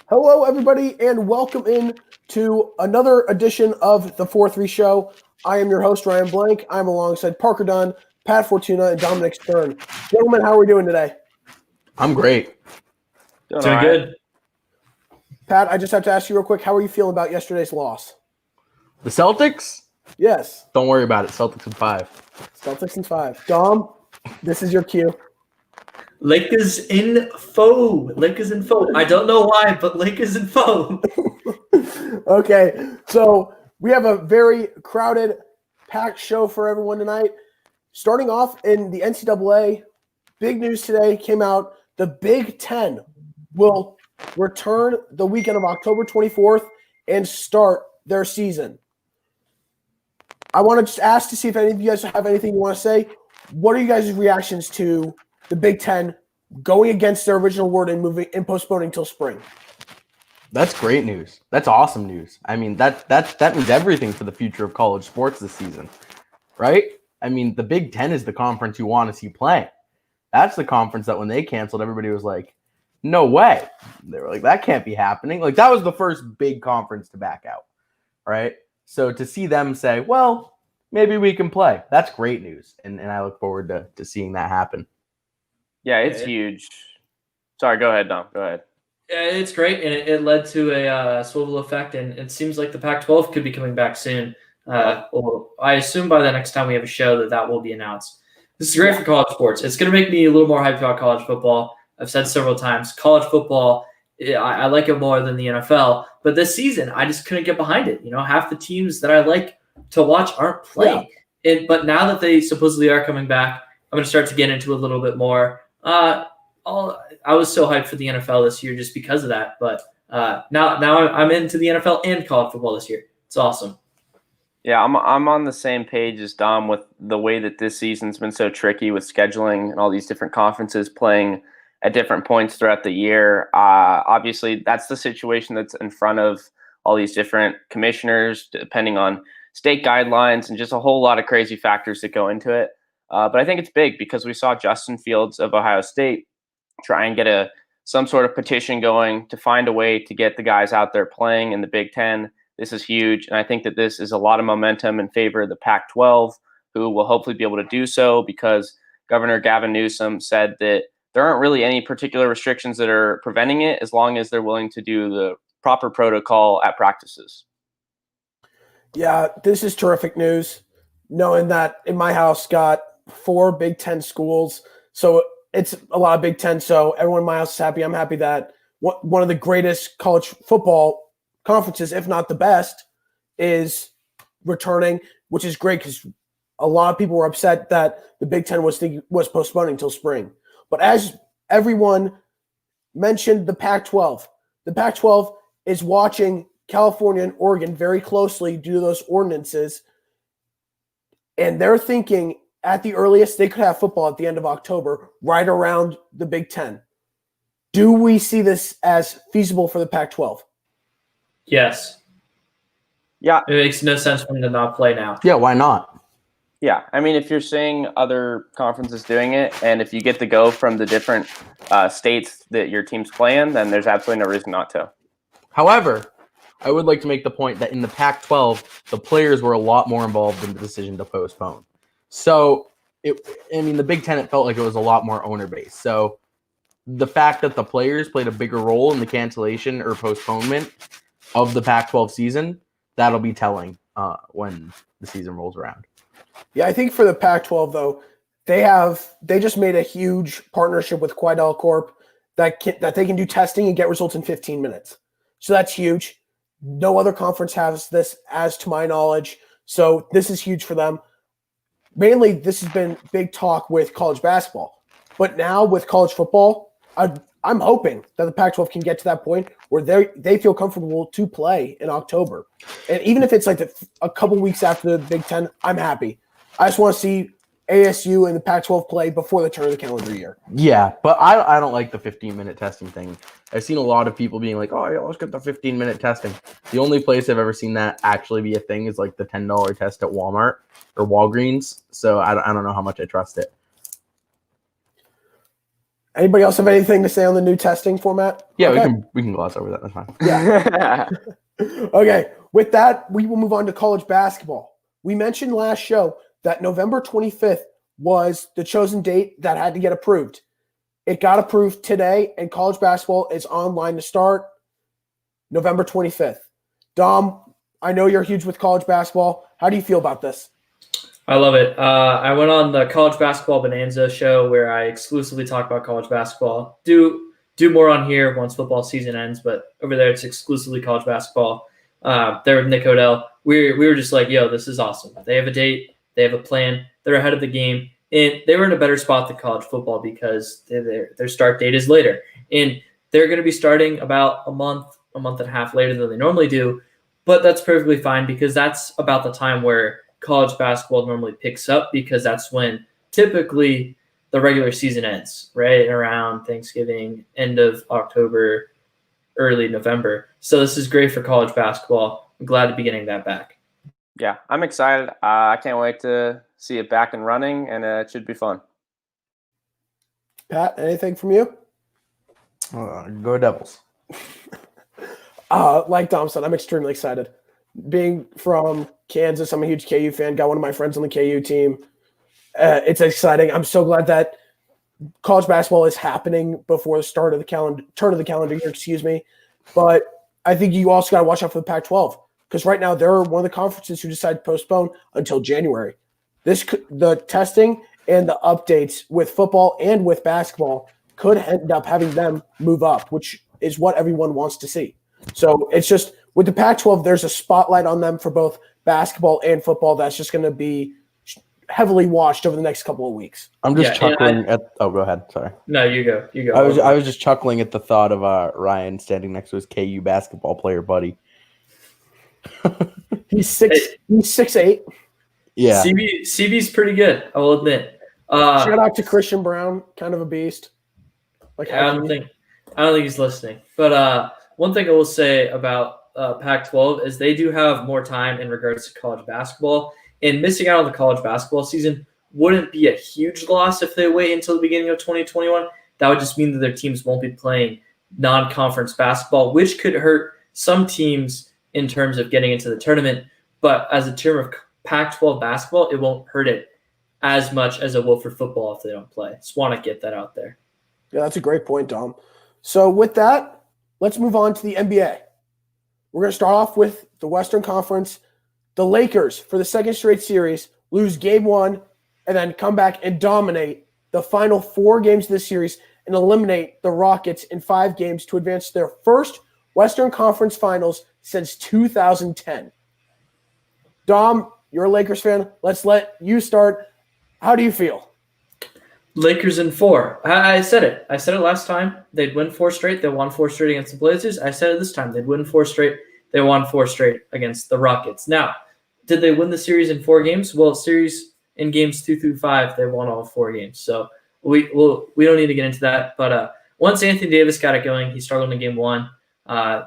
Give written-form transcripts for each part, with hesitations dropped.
Hello, everybody, and welcome in to another edition of the 4-3 Show. I am your host, Ryan Blank. I'm alongside Parker Dunn, Pat Fortuna, and Dominic Stern. Gentlemen, how are we doing today? I'm great. Doing good. Pat, I just have to ask you real quick, how are you feeling about yesterday's loss? The Celtics? Yes. Don't worry about it. Celtics in 5. Celtics in 5. Dom, this is your cue. Lakers in foe. I don't know why, but Lakers in foe. Okay, so we have a very crowded, packed show for everyone tonight. Starting off in the NCAA, big news today came out. The Big Ten will return the weekend of October 24th and start their season. I want to just ask to see if any of you guys have anything you want to say. What are you guys' reactions to the Big Ten going against their original word and moving and postponing till spring? That's great news. That's awesome news. I mean, that means everything for the future of college sports this season, right? I mean, the Big Ten is the conference you want to see playing. That's the conference that when they canceled, everybody was like, no way. They were like, that can't be happening. Like, that was the first big conference to back out, right? So to see them say, well, maybe we can play, that's great news. And I look forward to seeing that happen. Yeah, it's huge. Sorry, go ahead, Dom. Go ahead. Yeah, it's great, and it led to a swivel effect, and it seems like the Pac-12 could be coming back soon. Well, I assume by the next time we have a show that will be announced. This is great for college sports. It's going to make me a little more hyped about college football. I've said several times, college football, I like it more than the NFL. But this season, I just couldn't get behind it. You know, half the teams that I like to watch aren't playing. Yeah. But now that they supposedly are coming back, I'm going to start to get into a little bit more. I was so hyped for the NFL this year just because of that. But now I'm into the NFL and college football this year. It's awesome. Yeah, I'm on the same page as Dom with the way that this season's been so tricky with scheduling and all these different conferences playing at different points throughout the year. Obviously, that's the situation that's in front of all these different commissioners, depending on state guidelines and just a whole lot of crazy factors that go into it. But I think it's big because we saw Justin Fields of Ohio State try and get some sort of petition going to find a way to get the guys out there playing in the Big Ten. This is huge, and I think that this is a lot of momentum in favor of the Pac-12, who will hopefully be able to do so because Governor Gavin Newsom said that there aren't really any particular restrictions that are preventing it as long as they're willing to do the proper protocol at practices. Yeah, this is terrific news, knowing that in my house got 4 Big Ten schools. So it's a lot of Big Ten. So everyone in my house is happy. I'm happy that one of the greatest college football conferences, if not the best, is returning, which is great because a lot of people were upset that the Big Ten was postponing until spring. But as everyone mentioned, the Pac-12 is watching California and Oregon very closely due to those ordinances, and they're thinking at the earliest they could have football at the end of October, right around the Big Ten. Do we see this as feasible for the Pac-12? Yes. Yeah. It makes no sense for them to not play now. Yeah, why not? Yeah, I mean, if you're seeing other conferences doing it, and if you get the go from the different states that your team's playing, then there's absolutely no reason not to. However, I would like to make the point that in the Pac-12, the players were a lot more involved in the decision to postpone. So, the Big Ten, it felt like it was a lot more owner-based. So, the fact that the players played a bigger role in the cancellation or postponement of the Pac-12 season, that'll be telling when the season rolls around. Yeah, I think for the Pac-12, though, they just made a huge partnership with Quidel Corp that they can do testing and get results in 15 minutes. So that's huge. No other conference has this, as to my knowledge. So this is huge for them. Mainly, this has been big talk with college basketball. But now with college football, I'm hoping that the Pac-12 can get to that point where they feel comfortable to play in October. And even if it's like a couple weeks after the Big Ten, I'm happy. I just want to see ASU and the Pac-12 play before the turn of the calendar year. Yeah, but I don't like the 15-minute testing thing. I've seen a lot of people being like, oh, yeah, let's get the 15-minute testing. The only place I've ever seen that actually be a thing is like the $10 test at Walmart or Walgreens. So I don't know how much I trust it. Anybody else have anything to say on the new testing format? Yeah, Okay. we can gloss over that. That's fine. Yeah. Okay. With that, we will move on to college basketball. We mentioned last show that November 25th was the chosen date that had to get approved. It got approved today, and college basketball is online to start November 25th. Dom, I know you're huge with college basketball. How do you feel about this? I love it. I went on the College Basketball Bonanza show where I exclusively talk about college basketball. Do more on here once football season ends, but over there it's exclusively college basketball. There with Nick Odell. We were just like, yo, this is awesome. They have a date. They have a plan. They're ahead of the game. And they were in a better spot than college football because their start date is later. And they're going to be starting about a month and a half later than they normally do. But that's perfectly fine because that's about the time where college basketball normally picks up because that's when typically the regular season ends, right around Thanksgiving, end of October, early November. So this is great for college basketball. I'm glad to be getting that back. Yeah, I'm excited. I can't wait to see it back and running, and it should be fun. Pat, anything from you? Go Devils. Like Dom said, I'm extremely excited. Being from Kansas, I'm a huge KU fan. Got one of my friends on the KU team. It's exciting. I'm so glad that college basketball is happening before the turn of the calendar year. Excuse me, but I think you also got to watch out for the Pac-12 because right now they're one of the conferences who decided to postpone until January. The testing and the updates with football and with basketball could end up having them move up, which is what everyone wants to see. So it's just with the Pac-12, there's a spotlight on them for both basketball and football that's just going to be heavily watched over the next couple of weeks. I'm just chuckling at. Oh, go ahead. Sorry. No, you go. You go. I was just chuckling at the thought of Ryan standing next to his KU basketball player buddy. He's 6'8". Yeah. CB's pretty good, I will admit. Shout out to Christian Brown, kind of a beast. Like I don't think he's listening. But one thing I will say about Pac-12 is they do have more time in regards to college basketball, and missing out on the college basketball season wouldn't be a huge loss if they wait until the beginning of 2021. That would just mean that their teams won't be playing non-conference basketball, which could hurt some teams in terms of getting into the tournament. But as a term of Pac-12 basketball, it won't hurt it as much as it will for football if they don't play. Just want to get that out there. Yeah, that's a great point, Dom. So with that, let's move on to the NBA. We're going to start off with the Western Conference. The Lakers, for the second straight series, lose game one and then come back and dominate the final 4 games of the series and eliminate the Rockets in 5 games to advance to their first Western Conference Finals since 2010. Dom, you're a Lakers fan. Let's let you start. How do you feel? Lakers in 4. I said it. I said it last time. They'd win 4 straight. They won 4 straight against the Blazers. I said it this time. They'd win 4 straight. They won 4 straight against the Rockets. Now, did they win the series in 4 games? Well, series in games 2 through 5, they won all 4 games. So we don't need to get into that. But once Anthony Davis got it going, he struggled in game 1.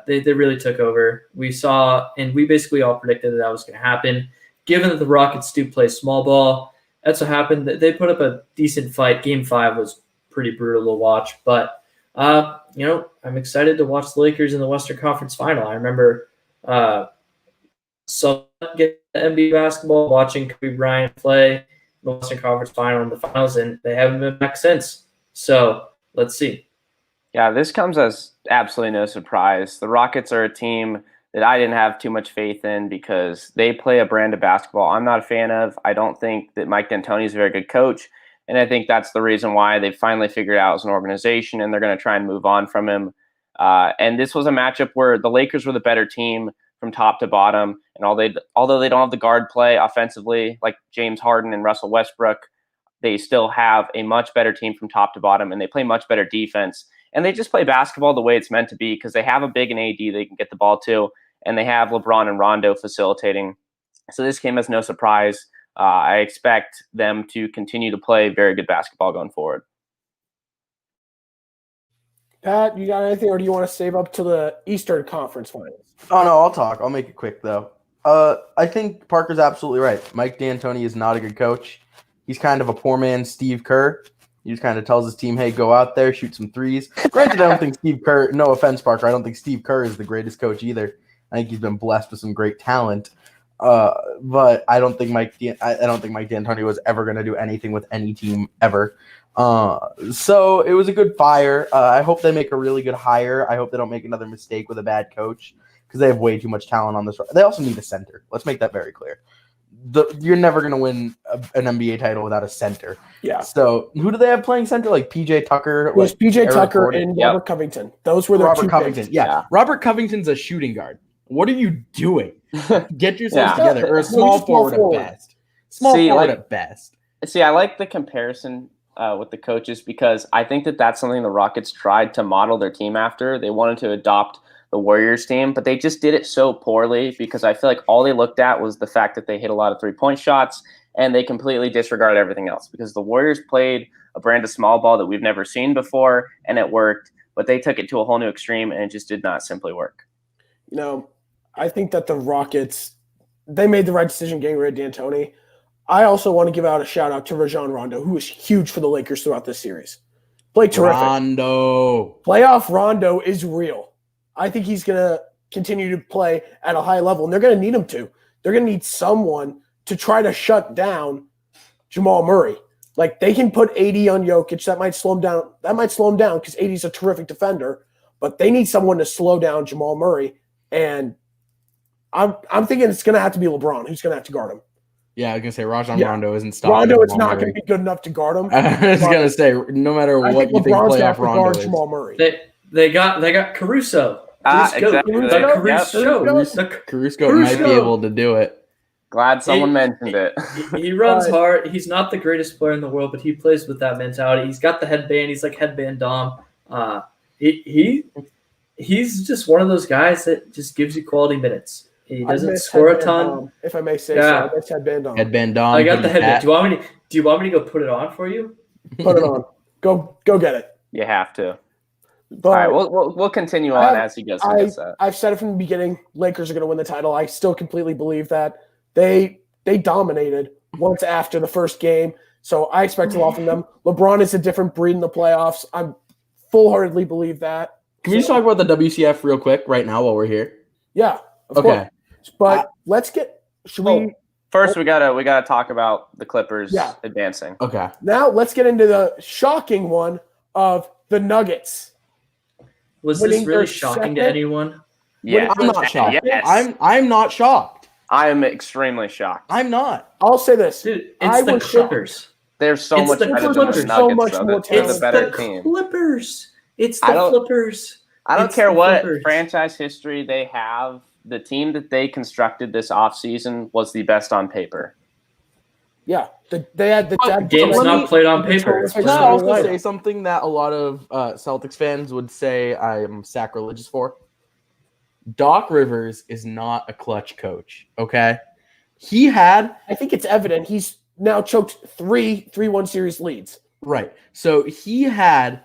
They really took over. We saw, and we basically all predicted that was going to happen. Given that the Rockets do play small ball, that's what happened. They put up a decent fight. Game 5 was pretty brutal to watch. But, I'm excited to watch the Lakers in the Western Conference Final. I remember get the NBA basketball, watching Kobe Bryant play in the Western Conference Final and the Finals, and they haven't been back since. So let's see. Yeah, this comes as absolutely no surprise. The Rockets are a team that I didn't have too much faith in because they play a brand of basketball I'm not a fan of. I don't think that Mike D'Antoni is a very good coach, and I think that's the reason why they finally figured out as an organization, and they're going to try and move on from him. And this was a matchup where the Lakers were the better team from top to bottom, and although they don't have the guard play offensively like James Harden and Russell Westbrook, they still have a much better team from top to bottom, and they play much better defense. And they just play basketball the way it's meant to be because they have a big and AD they can get the ball to, and they have LeBron and Rondo facilitating. So this came as no surprise. I expect them to continue to play very good basketball going forward. Pat, you got anything, or do you want to save up to the Eastern Conference Finals? Oh, no, I'll talk. I'll make it quick, though. I think Parker's absolutely right. Mike D'Antoni is not a good coach. He's kind of a poor man's Steve Kerr. He just kind of tells his team, hey, go out there, shoot some threes. Granted, I don't think Steve Kerr, no offense, Parker, I don't think Steve Kerr is the greatest coach either. I think he's been blessed with some great talent. But I don't think Mike D'Antoni was ever going to do anything with any team ever. So it was a good fire. I hope they make a really good hire. I hope they don't make another mistake with a bad coach because they have way too much talent on this. They also need a center. Let's make that very clear. You're never going to win an NBA title without a center. Yeah. So who do they have playing center? Like PJ Tucker? It was PJ Eric Tucker Gordon? and Yep. Robert Covington. Those were their Robert two Covington. picks. Yeah. Robert Covington's a shooting guard. What are you doing? Get yourselves Yeah. together. Or a No, small he's small forward forward. at best. Small See, forward like- at best. See, I like the comparison with the coaches because I think that that's something the Rockets tried to model their team after. They wanted to adopt the Warriors team, but they just did it so poorly because I feel like all they looked at was the fact that they hit a lot of three-point shots and they completely disregarded everything else because the Warriors played a brand of small ball that we've never seen before and it worked, but they took it to a whole new extreme and it just did not simply work. You know, I think that the Rockets, they made the right decision getting rid of D'Antoni. I also want to give out a shout out to Rajon Rondo, who was huge for the Lakers throughout this series. Played terrific. Rondo. Playoff Rondo is real. I think he's going to continue to play at a high level, and they're going to need him to. They're going to need someone to try to shut down Jamal Murray. Like, they can put 80 on Jokic. That might slow him down. That might slow him down because 80 is a terrific defender, but they need someone to slow down Jamal Murray. And I'm thinking it's going to have to be LeBron who's going to have to guard him. Yeah, I was gonna say Rajon Yeah. Rondo isn't stopping. Rondo is Jamal not Murray. going to be good enough to guard him. I was gonna say no matter I what think you think LeBron's going to have playoff to guard Rondo is. Jamal Murray. They got Caruso. Exactly. The Yep. Caruso. Caruso might be Caruso. able to do it. Glad someone mentioned it. He runs hard. He's not the greatest player in the world, but he plays with that mentality. He's got the headband. He's like headband Dom. He's just one of those guys that just gives you quality minutes. He I doesn't miss score a headband ton. Dom, if I may say Yeah. so. I miss headband Dom. Headband Dom. I got the hoodie headband. hat. Do you want me to go put it on for you? Put it on. Go get it. You have to. But All right, we'll continue on as he goes. I've said it from the beginning. Lakers are going to win the title. I still completely believe that. They dominated once after the first game, so I expect a lot from them. LeBron is a different breed in the playoffs. I'm full-heartedly believe that. Can we just talk about the WCF real quick right now while we're here? Yeah, of Okay. course. But let's get. Should we First, we gotta talk about the Clippers Yeah. advancing. Okay. now? Let's get into the shocking one of the Nuggets. Was Winning this really their shocking to second- anyone? Yeah, I'm not shocked. Yes. I'm not shocked. I am extremely shocked. I'm not. I'll say this. Dude, I it's the was shocked. Clippers. They're so It's much the better than Clippers. the So Nuggets. much though. more They're talent. the better team. Clippers. It's I the don't- Clippers. I don't It's care the what Clippers. franchise history they have. The team that they constructed this offseason was the best on paper. Yeah, they had the Game's let not me- played on paper. Can Can I Yeah. also say something that a lot of Celtics fans would say I am sacrilegious for? Doc Rivers is not a clutch coach, okay? He had I think it's evident he's now choked 3-1 series leads. right. So he had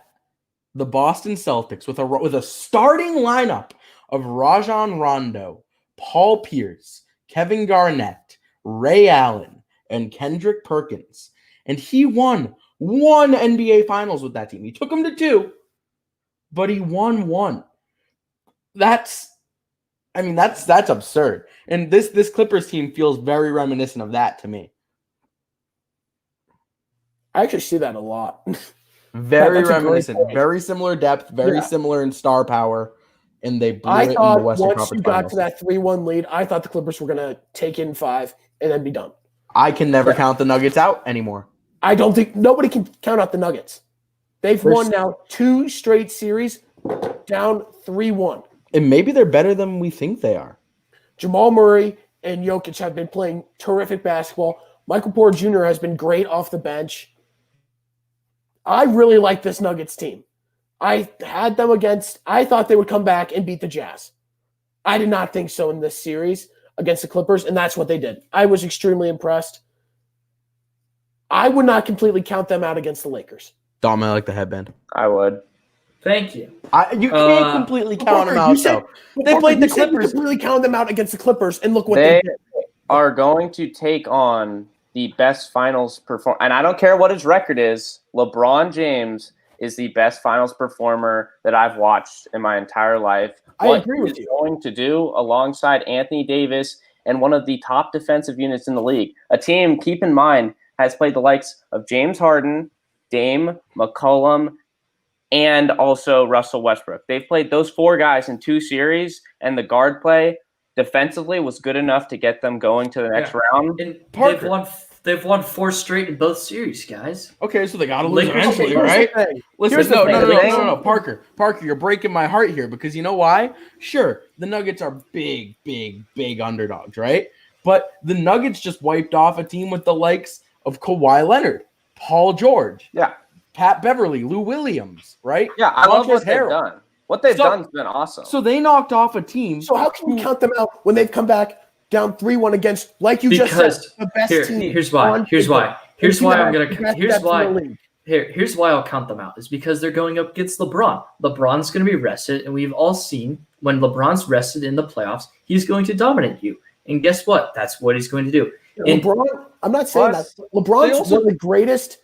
the Boston Celtics with a starting lineup of Rajon Rondo, Paul Pierce, Kevin Garnett, Ray Allen, and Kendrick Perkins. And he won one NBA Finals with that team. He took them to 2, but he won 1. That's absurd. And this Clippers team feels very reminiscent of that to me. I actually see that a lot. Very That's a great reminiscent. point. Very similar depth, very Yeah. similar in star power. And they blew I it in the thought Western once Conference you got Finals. to that 3-1 lead, I thought the Clippers were going to take in 5 and then be done. I can never Yeah. count the Nuggets out anymore. I don't think nobody can count out the Nuggets. They've There's- won now 2 straight series, down 3-1. And maybe they're better than we think they are. Jamal Murray and Jokic have been playing terrific basketball. Michael Porter Jr. has been great off the bench. I really like this Nuggets team. I had them I thought they would come back and beat the Jazz. I did not think so in this series against the Clippers, and that's what they did. I was extremely impressed. I would not completely count them out against the Lakers. Dom, I like the headband. I would. Thank you. You can't completely count them Parker, out, you said- though. They played the you said you Clippers. completely count them out against the Clippers, and look what They they did. are going to take on the best finals performer, and I don't care what his record is, LeBron James is the best finals performer that I've watched in my entire life. I agree with he's you. going to do alongside Anthony Davis and one of the top defensive units in the league. A team, keep in mind, has played the likes of James Harden, Dame, McCollum, and also Russell Westbrook. They've played those 4 guys in 2 series, and the guard play defensively was good enough to get them going to the next round. And Parker. they've won 4 straight in both series, guys. Okay, so they got to lose Lakers- eventually, Here's the right? thing. Listen, Here's the no, thing. Parker, you're breaking my heart here because you know why? Sure, the Nuggets are big underdogs, right? But the Nuggets just wiped off a team with the likes of Kawhi Leonard, Paul George, Yeah. Pat Beverly, Lou Williams, right? Yeah, I love what Montrezl they've Harrell. done. What they've So- done's been awesome. So they knocked off a team. So how can you count them out when they've come back down 3-1 against, like you just said, Because the best team? here's why. on Here's paper. why. Here's why I'm The gonna. best Here's depth in why. the league. Here's why I'll count them out is because they're going up against LeBron. LeBron's going to be rested, and we've all seen when LeBron's rested in the playoffs, he's going to dominate you. And guess what? That's what he's going to do. And- LeBron, I'm not saying Plus, that. LeBron's they also- one of the greatest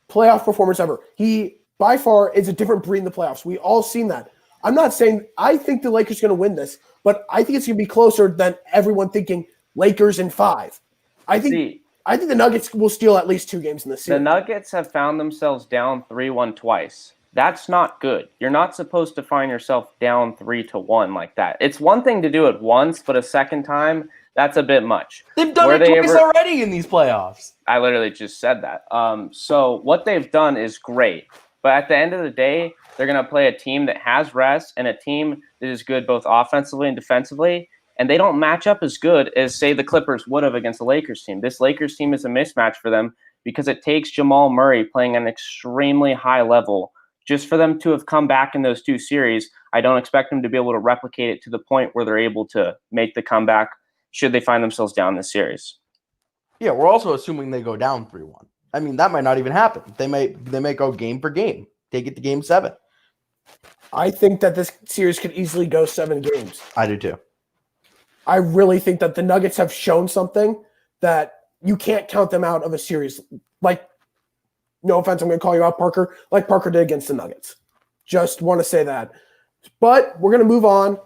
playoff performers ever. He, by far, is a different breed in the playoffs. We all seen that. I'm not saying I think the Lakers are going to win this, but I think it's going to be closer than everyone thinking Lakers in 5. I think See, the Nuggets will steal at least 2 games in this the series. Nuggets have found themselves down 3-1 twice. That's not good. You're not supposed to find yourself down 3-1 like that. It's one thing to do it once, but a second time, that's a bit much. They've done Were it they twice ever- already in these playoffs. I literally just said that. So what they've done is great. But at the end of the day, they're going to play a team that has rest and a team that is good both offensively and defensively. And they don't match up as good as, say, the Clippers would have against the Lakers team. This Lakers team is a mismatch for them because it takes Jamal Murray playing an extremely high level just for them to have come back in those 2 series. I don't expect them to be able to replicate it to the point where they're able to make the comeback should they find themselves down this series. Yeah, we're also assuming they go down 3-1. I mean, that might not even happen. They may go game for game, take it to game 7. I think that this series could easily go 7 games. I do too. I really think that the Nuggets have shown something that you can't count them out of a series. Like, no offense, I'm going to call you out, Parker, like Parker did against the Nuggets. Just want to say that. But we're going to move on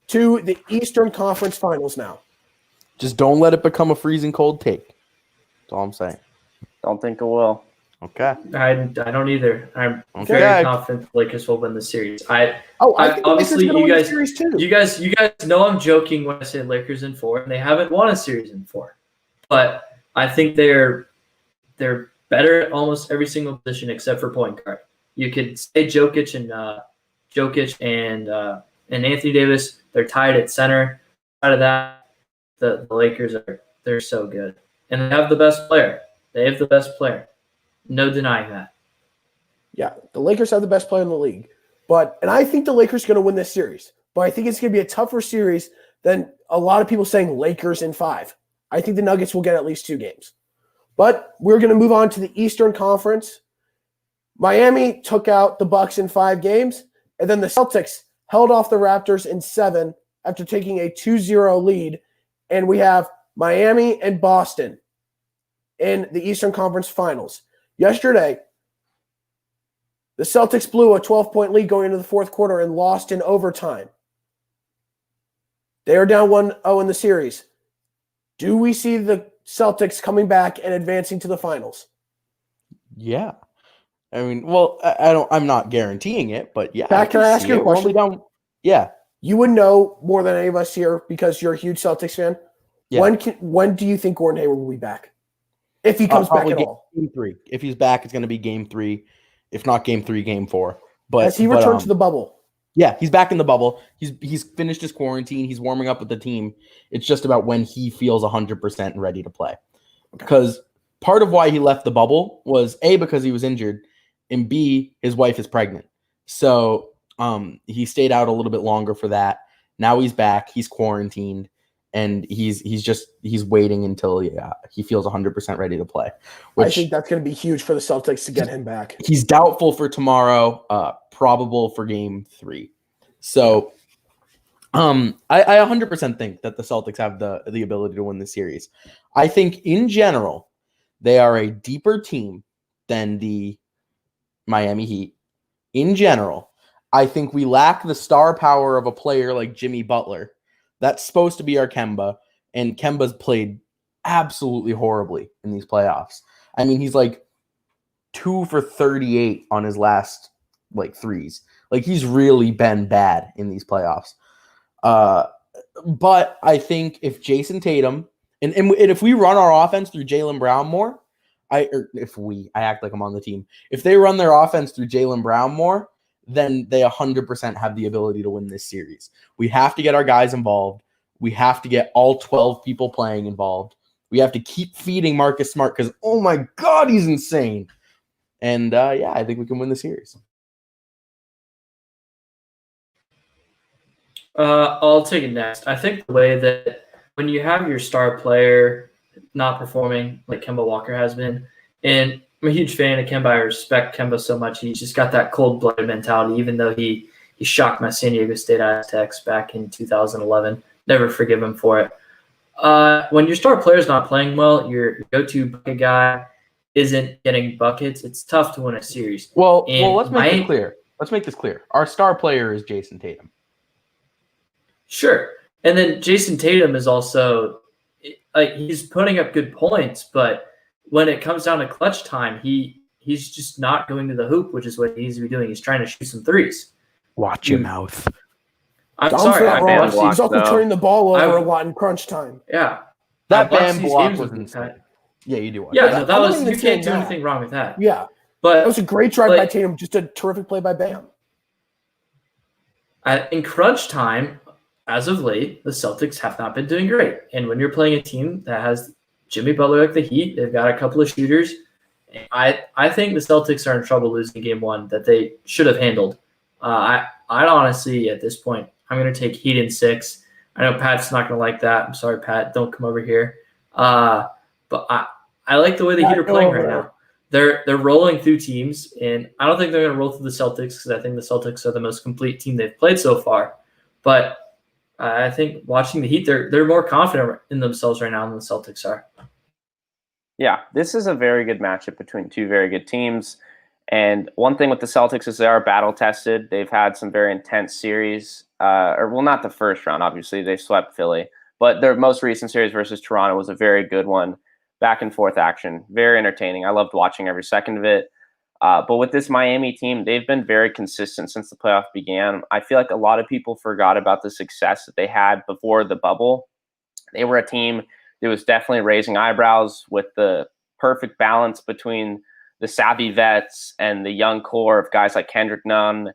to the Eastern Conference Finals now. Just don't let it become a freezing cold take. That's all I'm saying. Don't think it will. Okay. I don't either. I'm Okay. very confident the Lakers will win the series. I think the Honestly, Lakers are gonna you win the guys- series too. You guys know I'm joking when I say Lakers in 4, and they haven't won a series in 4. But I think they're better at almost every single position except for point guard. You could say Jokic and Anthony Davis. They're tied at center. Out of that, the Lakers they're so good, and they have the best player. They have the best player. No denying that. Yeah, the Lakers have the best player in the league. And I think the Lakers are going to win this series. But I think it's going to be a tougher series than a lot of people saying Lakers in 5. I think the Nuggets will get at least 2 games. But we're going to move on to the Eastern Conference. Miami took out the Bucks in 5 games, and then the Celtics held off the Raptors in 7 after taking a 2-0 lead. And we have Miami and Boston in the Eastern Conference Finals. Yesterday, the Celtics blew a 12-point lead going into the 4th quarter and lost in overtime. They are down 1-0 in the series. Do we see the Celtics coming back and advancing to the finals? Yeah. I mean, well, I'm not guaranteeing it, but yeah. Pat, can I ask see you a it. We're question? only down. Yeah. You would know more than any of us here because you're a huge Celtics fan. Yeah. When do you think Gordon Hayward will be back? If he comes back Probably at all. Game 3. If he's back, it's going to be game 3. If not game 3, game 4. But Has he returned to the bubble? Yeah, he's back in the bubble. He's finished his quarantine. He's warming up with the team. It's just about when he feels 100% and ready to play. Because part of why he left the bubble was A, because he was injured, and B, his wife is pregnant. So he stayed out a little bit longer for that. Now he's back. He's quarantined, and he's waiting until he feels 100% ready to play. I think that's going to be huge for the Celtics to get him back. He's doubtful for tomorrow, probable for game 3. So I 100% think that the Celtics have the ability to win the series. I think in general, they are a deeper team than the Miami Heat. In general, I think we lack the star power of a player like Jimmy Butler. That's supposed to be our Kemba, and Kemba's played absolutely horribly in these playoffs. I mean, he's like 2 for 38 on his last like threes. Like he's really been bad in these playoffs. But I think if Jason Tatum and if we run our offense through Jaylen Brown more, I act like I'm on the team. If they run their offense through Jaylen Brown more, then they 100% have the ability to win this series. We have to get our guys involved. We have to get all 12 people playing involved. We have to keep feeding Marcus Smart because, oh my God, he's insane. And yeah, I think we can win the series. I'll take it next. I think the way that when you have your star player not performing like Kemba Walker has been, and I'm a huge fan of Kemba. I respect Kemba so much. He's just got that cold-blooded mentality, even though he shocked my San Diego State Aztecs back in 2011. Never forgive him for it. When your star player's not playing well, your go-to bucket guy isn't getting buckets, it's tough to win a series. Well, let's make it clear. Let's make this clear. Our star player is Jason Tatum. Sure. And then Jason Tatum is also like he's putting up good points, but when it comes down to clutch time, he's just not going to the hoop, which is what he needs to be doing. He's trying to shoot some threes. Watch your mouth. I'm Dom's sorry. not wrong. block, He's also though. turning the ball over a lot in crunch time. Yeah. That I watched Bam these block games was with insane. Pat. Yeah, you do. Yeah, no, that I'm was not even you saying can't do that. anything wrong with that. Yeah. But That was a great drive by like- Tatum. Just a terrific play by Bam. in crunch time, as of late, the Celtics have not been doing great. And when you're playing a team that has Jimmy Butler like the Heat, they've got a couple of shooters. I think the Celtics are in trouble losing game one that they should have handled. I'd honestly, at this point, I'm going to take Heat in 6. I know Pat's not going to like that. I'm sorry, Pat. Don't come over here. But I like the way the Heat are playing right now. They're rolling through teams, and I don't think they're going to roll through the Celtics because I think the Celtics are the most complete team they've played so far. But I think watching the Heat, they're more confident in themselves right now than the Celtics are. Yeah, this is a very good matchup between two very good teams. And one thing with the Celtics is they are battle tested. They've had some very intense series, not the first round, obviously. They swept Philly. But their most recent series versus Toronto was a very good one. Back and forth action. Very entertaining. I loved watching every second of it. But with this Miami team, they've been very consistent since the playoff began. I feel like a lot of people forgot about the success that they had before the bubble. They were a team that was definitely raising eyebrows with the perfect balance between the savvy vets and the young core of guys like Kendrick Nunn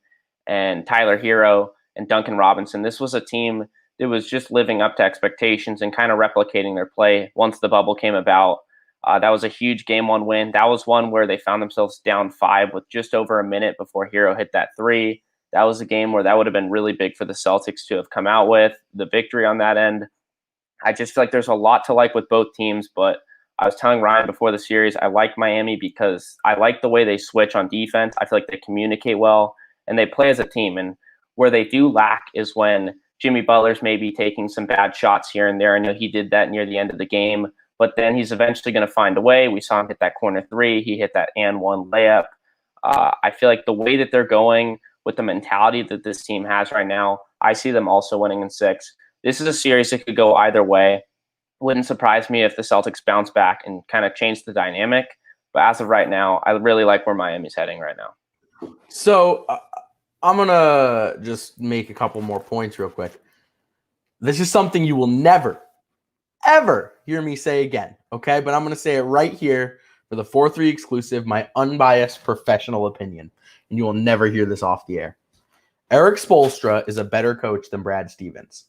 and Tyler Hero and Duncan Robinson. This was a team that was just living up to expectations and kind of replicating their play once the bubble came about. That was a huge game one win. That was one where they found themselves down 5 with just over a minute before Hero hit that 3. That was a game where that would have been really big for the Celtics to have come out with the victory on that end. I just feel like there's a lot to like with both teams, but I was telling Ryan before the series, I like Miami because I like the way they switch on defense. I feel like they communicate well and they play as a team. And where they do lack is when Jimmy Butler's maybe taking some bad shots here and there. I know he did that near the end of the game, but then he's eventually going to find a way. We saw him hit that corner 3. He hit that and 1 layup. I feel like the way that they're going with the mentality that this team has right now, I see them also winning in 6. This is a series that could go either way. Wouldn't surprise me if the Celtics bounce back and kind of change the dynamic. But as of right now, I really like where Miami's heading right now. So I'm going to just make a couple more points real quick. This is something you will never, ever hear me say again, okay? But I'm going to say it right here for the 4-3 exclusive, my unbiased professional opinion. And you will never hear this off the air. Eric Spoelstra is a better coach than Brad Stevens.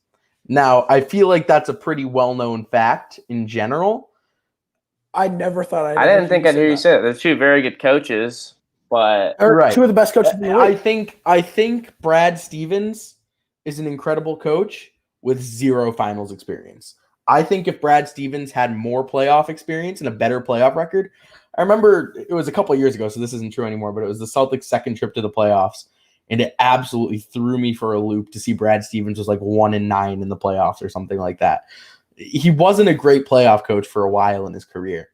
Now, I feel like that's a pretty well-known fact in general. I never thought I didn't think I'd hear you say that. They're two very good coaches, but Right. 2 of the best coaches in the league. I think Brad Stevens is an incredible coach with 0 finals experience. I think if Brad Stevens had more playoff experience and a better playoff record, I remember it was a couple of years ago, so this isn't true anymore, but it was the Celtics' second trip to the playoffs. and it absolutely threw me for a loop to see Brad Stevens was like 1-9 in the playoffs or something like that. He wasn't a great playoff coach for a while in his career.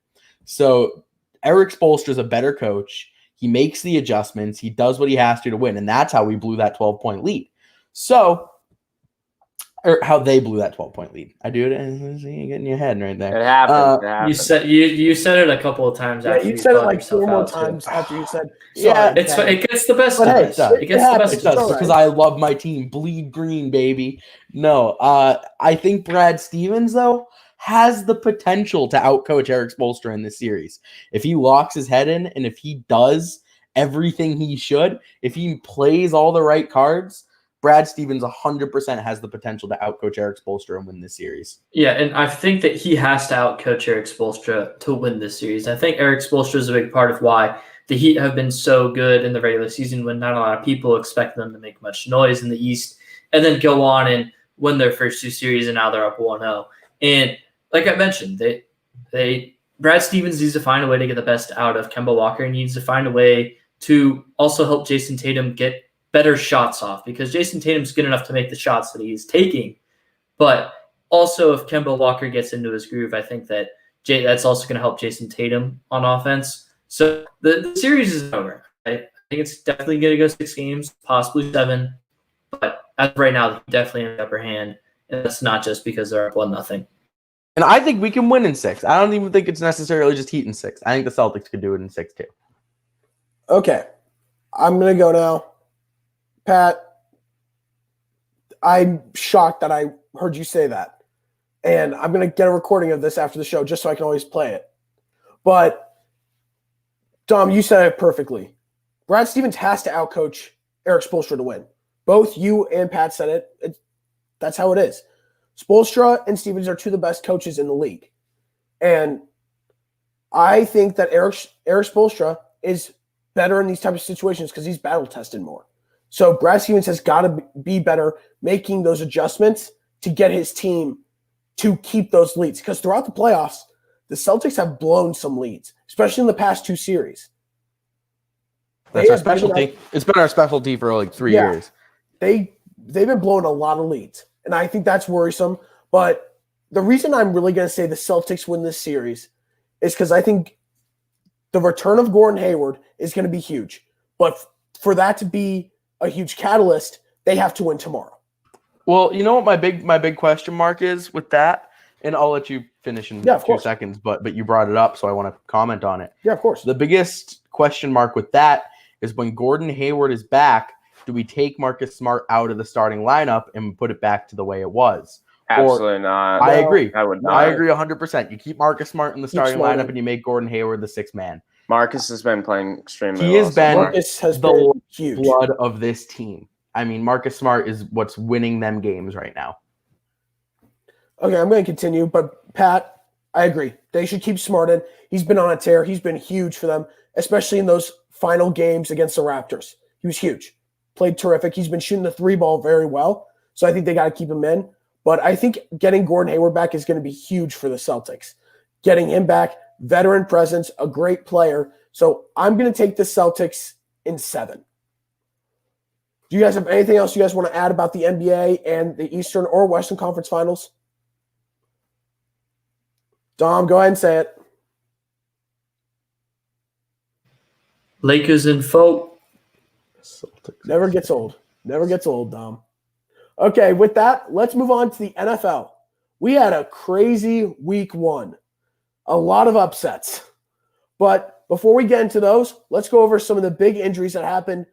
So Eric Spoelstra is a better coach. He makes the adjustments. He does what he has to win, and that's how we blew that 12-point lead. Or how they blew that 12-point lead. I do it, and you get in your head right there. It happens. It You happens. said you said it a couple of times. Yeah, after you said it called like yourself 4 more out, too. times after you said. Yeah, sorry, It's Ken. it gets the best But of hey, us. it It gets the happens. best It of does, us. all because right. I love my team. Bleed green, baby. No, I think Brad Stevens, though, has the potential to outcoach Eric Spoelstra in this series. If he locks his head in and if he does everything he should, if he plays all the right cards, Brad Stevens 100% has the potential to outcoach Eric Spoelstra and win this series. Yeah, and I think that he has to outcoach Eric Spoelstra to win this series. I think Eric Spoelstra is a big part of why the Heat have been so good in the regular season when not a lot of people expect them to make much noise in the East and then go on and win their first 2 series, and now they're up 1-0. And like I mentioned, Brad Stevens needs to find a way to get the best out of Kemba Walker, and needs to find a way to also help Jason Tatum get better shots off, because Jason Tatum's good enough to make the shots that he's taking. But also, if Kemba Walker gets into his groove, I think that that's also going to help Jason Tatum on offense. So the series is over. I think it's definitely going to go 6 games, possibly 7. But as of right now, they definitely have the upper hand. And that's not just because they're up 1-0. And I think we can win in 6. I don't even think it's necessarily just Heat in 6. I think the Celtics could do it in 6 too. Okay, I'm gonna go now. Pat, I'm shocked that I heard you say that. And I'm going to get a recording of this after the show just so I can always play it. But, Dom, you said it perfectly. Brad Stevens has to outcoach Eric Spoelstra to win. Both you and Pat said it. That's how it is. Spoelstra and Stevens are 2 of the best coaches in the league. And I think that Eric Spoelstra is better in these types of situations because he's battle-tested more. So Brad Stevens has got to be better making those adjustments to get his team to keep those leads. Because throughout the playoffs, the Celtics have blown some leads, especially in the past 2 series. That's our specialty. It's been our specialty for like 3 years. They've been blowing a lot of leads, and I think that's worrisome. But the reason I'm really going to say the Celtics win this series is because I think the return of Gordon Hayward is going to be huge. But for that to be a huge catalyst, they have to win tomorrow. Well, you know what my big question mark is with that, and I'll let you finish in 2 seconds, but you brought it up, so I want to comment on it. Yeah, of course. The biggest question mark with that is when Gordon Hayward is back, do we take Marcus Smart out of the starting lineup and put it back to the way it was? Absolutely not. I agree. I would not. I agree 100%. You keep Marcus Smart in the starting Smart. lineup and you make Gordon Hayward the 6th man. Marcus has been playing extremely He well. has been Marcus has the been huge. blood of this team. I mean, Marcus Smart is what's winning them games right now. Okay, I'm going to continue, but Pat, I agree. They should keep Smart in. He's been on a tear. He's been huge for them, especially in those final games against the Raptors. He was huge. Played terrific. He's been shooting the 3 ball very well, so I think they got to keep him in. But I think getting Gordon Hayward back is going to be huge for the Celtics. Getting him back, veteran presence, a great player. So I'm going to take the Celtics in 7. Do you guys have anything else you guys want to add about the NBA and the Eastern or Western Conference Finals? Dom, go ahead and say it. Lakers in folk. Never gets old. Never gets old, Dom. Okay, with that, let's move on to the NFL. We had a crazy week 1. A lot of upsets. But before we get into those, let's go over some of the big injuries that happened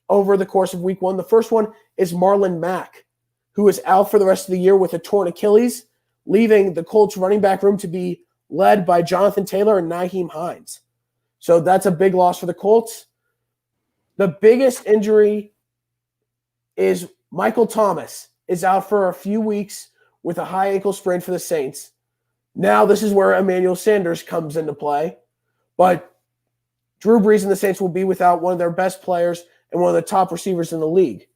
over the course of week 1. The first one is Marlon Mack, who is out for the rest of the year with a torn Achilles, leaving the Colts running back room to be led by Jonathan Taylor and Nyheim Hines. So that's a big loss for the Colts. The biggest injury is Michael Thomas is out for a few weeks with a high ankle sprain for the Saints. Now this is where Emmanuel Sanders comes into play. But Drew Brees and the Saints will be without one of their best players and one of the top receivers in the league.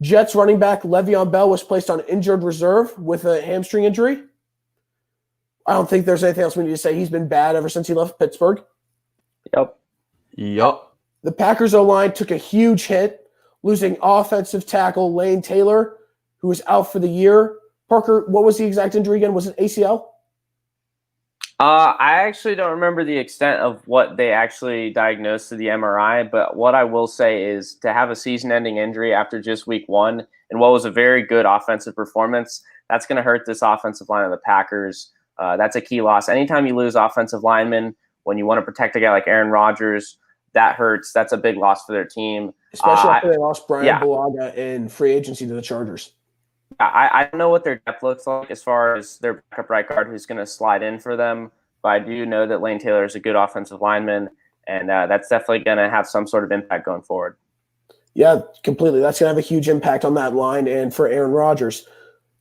Jets running back Le'Veon Bell was placed on injured reserve with a hamstring injury. I don't think there's anything else we need to say. He's been bad ever since he left Pittsburgh. Yep. The Packers O-line took a huge hit, losing offensive tackle Lane Taylor, who was out for the year. Parker, what was the exact injury again? Was it ACL? I actually don't remember the extent of what they actually diagnosed to the MRI, but what I will say is to have a season-ending injury after just week 1 and what was a very good offensive performance, that's going to hurt this offensive line of the Packers. That's a key loss. Anytime you lose offensive linemen, when you want to protect a guy like Aaron Rodgers, that hurts. That's a big loss for their team. Especially after they lost Brian Bulaga in free agency to the Chargers. I don't know what their depth looks like as far as their backup right guard who's going to slide in for them, but I do know that Lane Taylor is a good offensive lineman, and that's definitely going to have some sort of impact going forward. Yeah, completely. That's going to have a huge impact on that line and for Aaron Rodgers.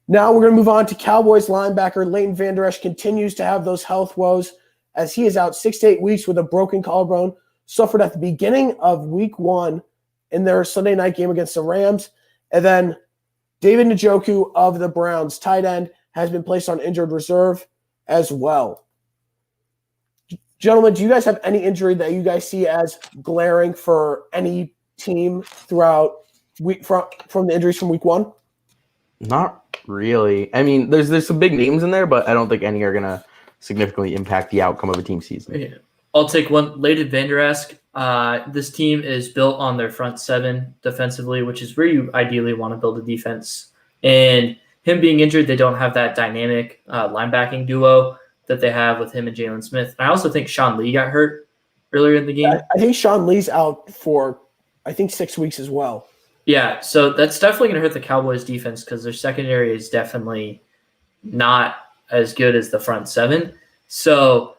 Now we're going to move on to Cowboys linebacker Leighton Vander Esch continues to have those health woes as he is out 6 to 8 weeks with a broken collarbone, suffered at the beginning of week 1 in their Sunday night game against the Rams. And then David Njoku of the Browns, tight end, has been placed on injured reserve as well. Gentlemen, do you guys have any injury that you guys see as glaring for any team throughout from the injuries from week 1? Not really. I mean, there's some big names in there, but I don't think any are going to significantly impact the outcome of a team season. Yeah. I'll take one. Leighton Vander Esch. This team is built on their front 7 defensively, which is where you ideally want to build a defense. And him being injured, they don't have that dynamic linebacking duo that they have with him and Jalen Smith. And I also think Sean Lee got hurt earlier in the game. I think Sean Lee's out for, 6 weeks as well. Yeah, so that's definitely going to hurt the Cowboys' defense because their secondary is definitely not as good as the front 7. So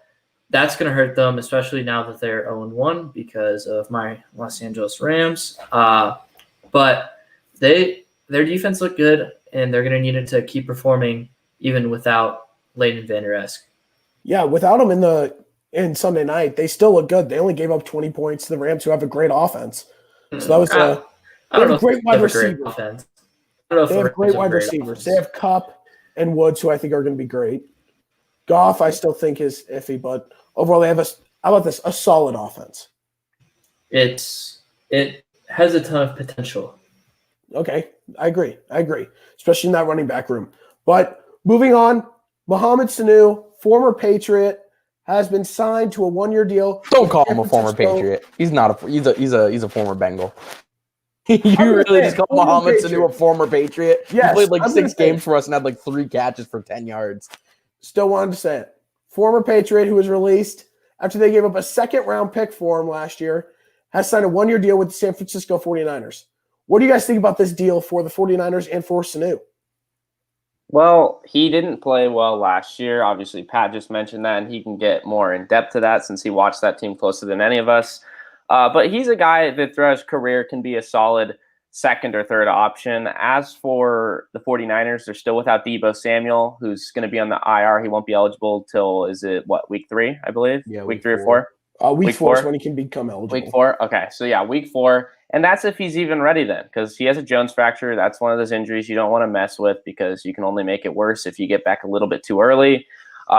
that's going to hurt them, especially now that they're 0-1 because of my Los Angeles Rams. But their defense looked good, and they're going to need it to keep performing even without Leighton Vander Esch. Yeah, without him in Sunday night, they still look good. They only gave up 20 points to the Rams, who have a great offense. So that was I don't know. Great wide receivers. Offense. I don't know they have great wide receivers. Offense. They have Kupp and Woods, who I think are going to be great. Goff, I still think is iffy, but overall they have a solid offense. It has a ton of potential. Okay, I agree, especially in that running back room. But moving on, Mohamed Sanu, former Patriot, has been signed to a 1-year deal. Don't call him a former Patriot. He's not he's a former Bengal. You really just call Mohamed Sanu a former Patriot? Yes, he played 6 games for us and had 3 catches for 10 yards. Still wanted to say it. Former Patriot who was released after they gave up a 2nd-round pick for him last year, has signed a 1-year deal with the San Francisco 49ers. What do you guys think about this deal for the 49ers and for Sanu? Well, he didn't play well last year. Obviously, Pat just mentioned that, and he can get more in depth to that since he watched that team closer than any of us. But he's a guy that throughout his career can be a solid 2nd or 3rd option. As for the 49ers, they're still without Deebo Samuel, who's going to be on the IR. He won't be eligible till, week 3, I believe? Yeah, week 3 or 4? Week 4 is when he can become eligible. Week 4? Okay, so yeah, week 4. And that's if he's even ready then, because he has a Jones fracture. That's one of those injuries you don't want to mess with because you can only make it worse if you get back a little bit too early.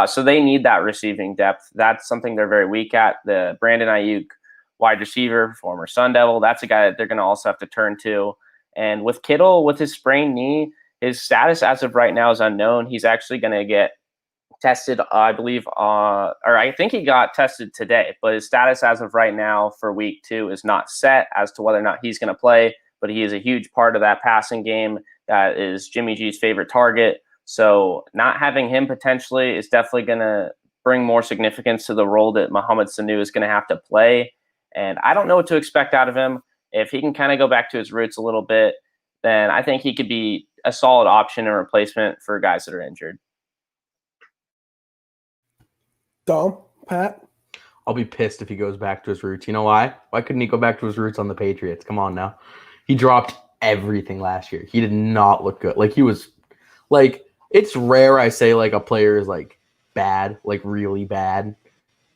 So they need that receiving depth. That's something they're very weak at. The Brandon Ayuk, wide receiver, former Sun Devil, that's a guy that they're going to also have to turn to. And with Kittle, with his sprained knee, his status as of right now is unknown. He's actually going to get tested, I believe, or I think he got tested today, but his status as of right now for week 2 is not set as to whether or not he's going to play, but he is a huge part of that passing game that is Jimmy G's favorite target. So not having him potentially is definitely going to bring more significance to the role that Mohamed Sanu is going to have to play. And I don't know what to expect out of him. If he can kind of go back to his roots a little bit, then I think he could be a solid option and replacement for guys that are injured. Dom, Pat? I'll be pissed if he goes back to his roots. You know why? Why couldn't he go back to his roots on the Patriots? Come on now. He dropped everything last year. He did not look good. He was it's rare I say a player is bad, really bad.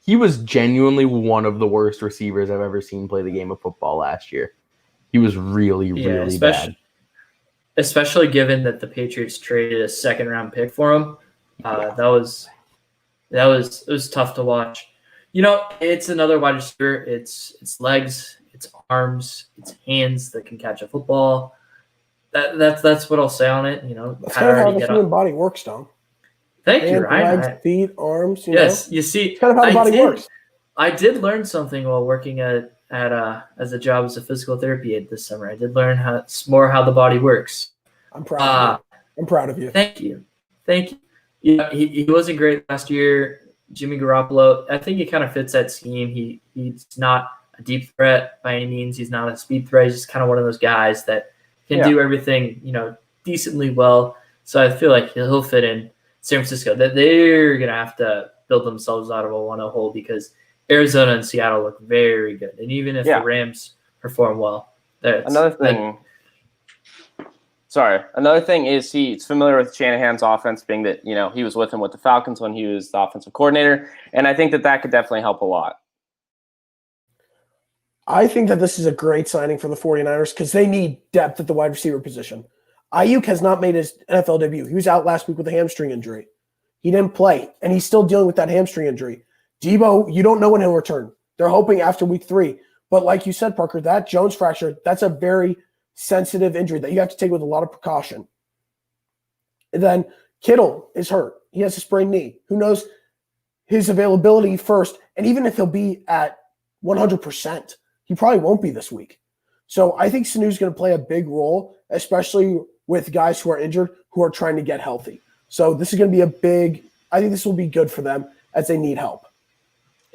He was genuinely one of the worst receivers I've ever seen play the game of football last year. He was really bad. Especially given that the Patriots traded a 2nd-round pick for him. It was tough to watch. It's another wide receiver. It's legs. its arms, its hands that can catch a football. That's what I'll say on it. That's Kind kind of how already the get human on. body works, Dom. Thank you, Hands, Ryan. legs, feet, arms. Yes, you see, It's kind of how the body works. I did learn something while working at as a job as a physical therapy aide this summer. I did learn how the body works. I'm proud of you. I'm proud of you. Thank you. Yeah, he wasn't great last year. Jimmy Garoppolo, I think he kind of fits that scheme. He's not a deep threat by any means. He's not a speed threat. He's just kind of one of those guys that can do everything, decently well. So I feel like he'll fit in San Francisco. That they're gonna have to build themselves out of a 1-0 hole because Arizona and Seattle look very good, and even if the Rams perform well, another thing is he's familiar with Shanahan's offense, being that he was with him with the Falcons when he was the offensive coordinator, and I think that could definitely help a lot. I think that this is a great signing for the 49ers because they need depth at the wide receiver position. Ayuk has not made his NFL debut. He was out last week with a hamstring injury. He didn't play, and he's still dealing with that hamstring injury. Debo, you don't know when he'll return. They're hoping after week 3. But like you said, Parker, that Jones fracture, that's a very sensitive injury that you have to take with a lot of precaution. And then Kittle is hurt. He has a sprained knee. Who knows his availability first? And even if he'll be at 100%, he probably won't be this week. So I think Sanu's going to play a big role, especially with guys who are injured who are trying to get healthy. So this is going to be I think this will be good for them as they need help.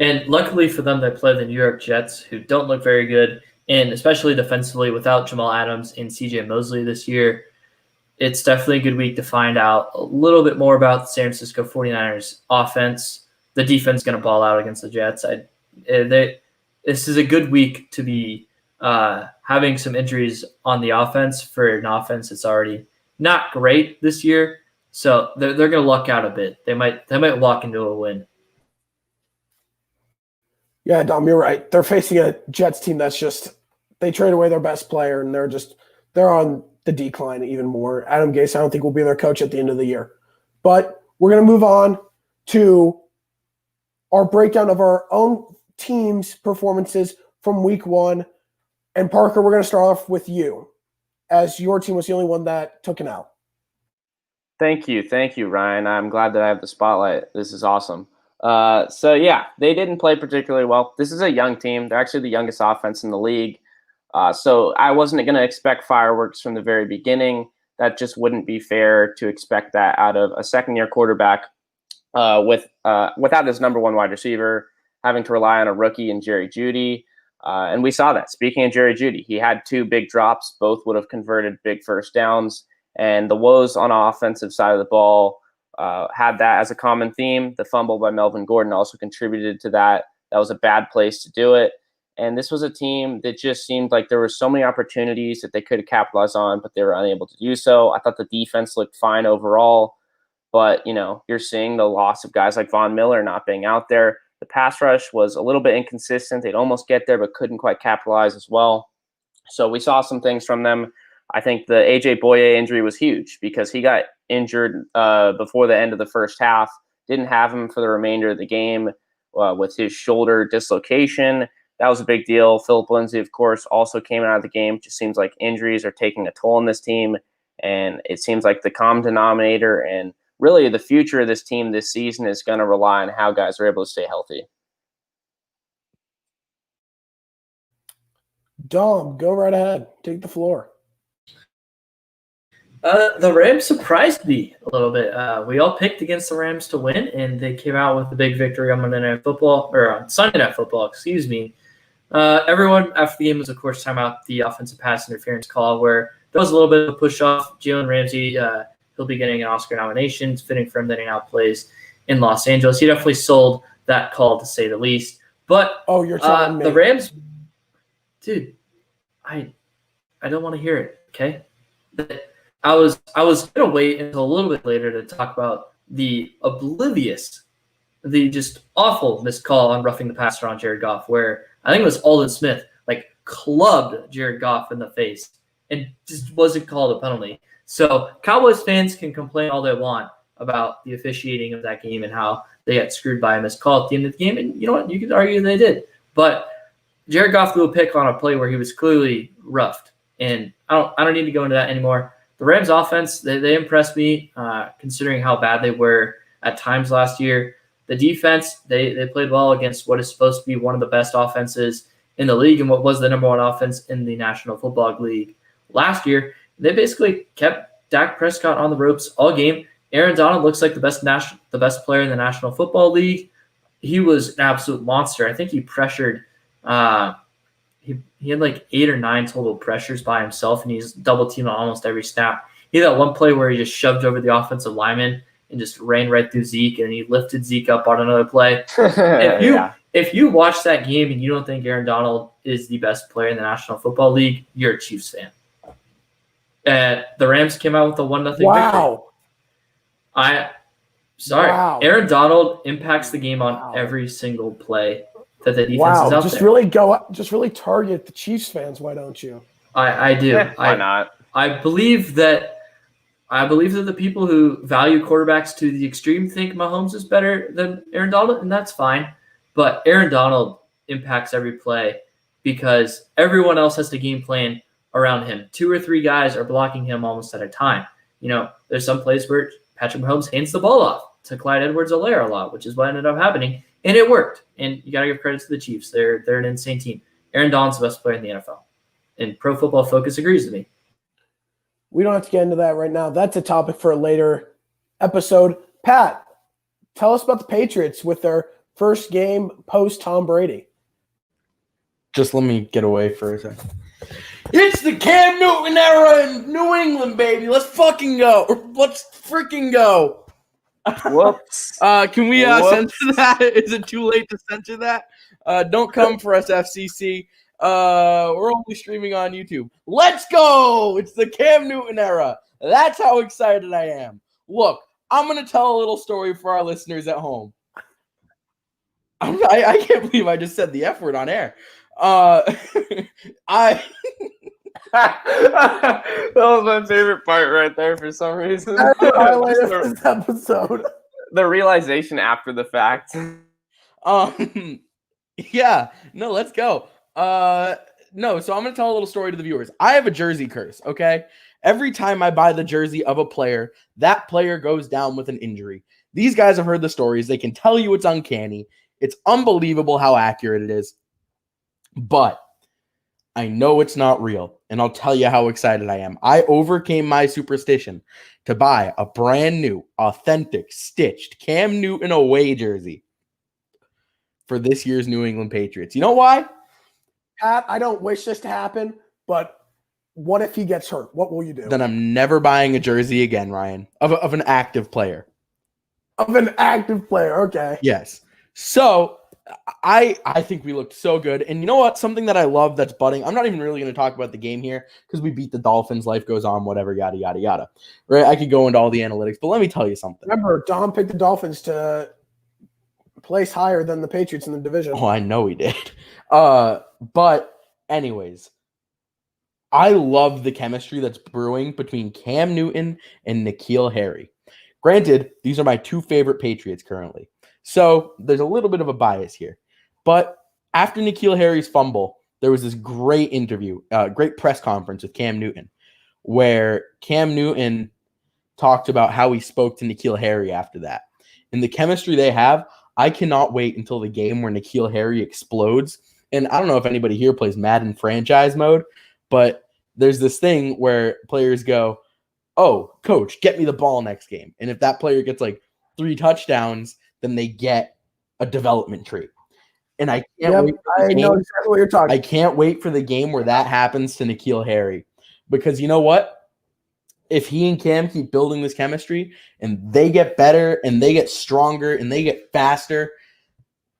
And luckily for them, they play the New York Jets, who don't look very good, and especially defensively without Jamal Adams and CJ Mosley this year. It's definitely a good week to find out a little bit more about the San Francisco 49ers offense. The defense is going to ball out against the Jets. This is a good week to be having some injuries on the offense for an offense that's already not great this year. So they're going to luck out a bit. They might walk into a win. Yeah, Dom, you're right. They're facing a Jets team that's they trade away their best player, and they're on the decline even more. Adam Gase, I don't think will be their coach at the end of the year. But we're going to move on to our breakdown of our own team's performances from week 1. And Parker, we're going to start off with you, as your team was the only one that took an out. Thank you, Ryan. I'm glad that I have the spotlight. This is awesome. They didn't play particularly well. This is a young team. They're actually the youngest offense in the league. So I wasn't going to expect fireworks from the very beginning. That just wouldn't be fair to expect that out of a second-year quarterback without his number 1 wide receiver, having to rely on a rookie in Jerry Jeudy. And we saw that. Speaking of Jerry Jeudy, he had 2 big drops. Both would have converted big first downs. And the woes on the offensive side of the ball had that as a common theme. The fumble by Melvin Gordon also contributed to that. That was a bad place to do it. And this was a team that just seemed like there were so many opportunities that they could have capitalized on, but they were unable to do so. I thought the defense looked fine overall, but you're seeing the loss of guys like Von Miller not being out there. The pass rush was a little bit inconsistent. They'd almost get there, but couldn't quite capitalize as well. So we saw some things from them. I think the A.J. Boye injury was huge because he got injured before the end of the first half. Didn't have him for the remainder of the game with his shoulder dislocation. That was a big deal. Philip Lindsay, of course, also came out of the game. Just seems like injuries are taking a toll on this team, and it seems like the common denominator and really the future of this team this season is going to rely on how guys are able to stay healthy. Dom, go right ahead. Take the floor. The Rams surprised me a little bit. We all picked against the Rams to win, and they came out with a big victory on Monday Night Football, or on Sunday Night Football, excuse me. Everyone after the game was, of course, talking about the offensive pass interference call, where there was a little bit of a push off. Jalen Ramsey, he'll be getting an Oscar nomination. It's fitting for him that he now plays in Los Angeles. He definitely sold that call, to say the least. But you're telling me the Rams, dude, I don't want to hear it. Okay. I was gonna wait until a little bit later to talk about the just awful missed call on roughing the passer on Jared Goff, where I think it was Aldon Smith clubbed Jared Goff in the face and just wasn't called a penalty. So Cowboys fans can complain all they want about the officiating of that game and how they got screwed by a missed call at the end of the game, and you know what? You could argue they did, but Jared Goff threw a pick on a play where he was clearly roughed, and I don't need to go into that anymore. The Rams offense, they impressed me considering how bad they were at times last year. The defense, they played well against what is supposed to be one of the best offenses in the league and what was the number one offense in the National Football League last year. They basically kept Dak Prescott on the ropes all game. Aaron Donald looks like the best player in the National Football League. He was an absolute monster. I think he pressured he had like 8 or 9 total pressures by himself, and he's double teamed on almost every snap. He had that one play where he just shoved over the offensive lineman and just ran right through Zeke, and he lifted Zeke up on another play. If you watch that game and you don't think Aaron Donald is the best player in the National Football League, you're a Chiefs fan. The Rams came out with a 1-0 victory. Wow. Wow. Aaron Donald impacts the game on every single play that the defense is out just there. Just really target the Chiefs fans. Why don't you? I do. Why not? I believe that the people who value quarterbacks to the extreme think Mahomes is better than Aaron Donald, and that's fine. But Aaron Donald impacts every play because everyone else has to game plan around him. 2 or 3 guys are blocking him almost at a time. There's some plays where Patrick Mahomes hands the ball off to Clyde Edwards-Helaire a lot, which is what ended up happening. And it worked. And you got to give credit to the Chiefs. They're an insane team. Aaron Donald's the best player in the NFL. And Pro Football Focus agrees with me. We don't have to get into that right now. That's a topic for a later episode. Pat, tell us about the Patriots with their first game post Tom Brady. Just let me get away for a second. It's the Cam Newton era in New England, baby. Let's fucking go. Let's freaking go. Whoops. Can we Whoops. censor that? Is it too late to censor that? Don't come for us, FCC. We're only streaming on YouTube. Let's go. It's the Cam Newton era. That's how excited I am. Look, I'm going to tell a little story for our listeners at home. I can't believe I just said the F word on air. That was my favorite part right there for some reason. That's the highlight of this episode. The realization after the fact. Yeah, no, let's go. No, so I'm going to tell a little story to the viewers. I have a jersey curse, okay? Every time I buy the jersey of a player, that player goes down with an injury. These guys have heard the stories. They can tell you it's uncanny. It's unbelievable how accurate it is. But I know it's not real, and I'll tell you how excited I am. I overcame my superstition to buy a brand new, authentic, stitched Cam Newton away jersey for this year's New England Patriots. You know why? Pat, I don't wish this to happen, but what if he gets hurt? What will you do? Then I'm never buying a jersey again, Ryan, of an active player. Of an active player, okay. Yes. So I think we looked so good. And you know what? Something that I love that's budding. I'm not even really going to talk about the game here because we beat the Dolphins. Life goes on, whatever, yada, yada, yada. Right? I could go into all the analytics, but let me tell you something. Remember, Dom picked the Dolphins to place higher than the Patriots in the division. Oh, I know he did. But anyways, I love the chemistry that's brewing between Cam Newton and N'Keal Harry. Granted, these are my 2 favorite Patriots currently. So there's a little bit of a bias here. But after N'Keal Harry's fumble, there was this great interview, great press conference with Cam Newton, where Cam Newton talked about how he spoke to N'Keal Harry after that. And the chemistry they have, I cannot wait until the game where N'Keal Harry explodes. And I don't know if anybody here plays Madden franchise mode, but there's this thing where players go, oh, coach, get me the ball next game. And if that player gets like 3 touchdowns, then they get a development tree. And I can't wait. I know exactly what you're talking about. I can't wait for the game where that happens to N'Keal Harry. Because you know what? If he and Cam keep building this chemistry and they get better and they get stronger and they get faster,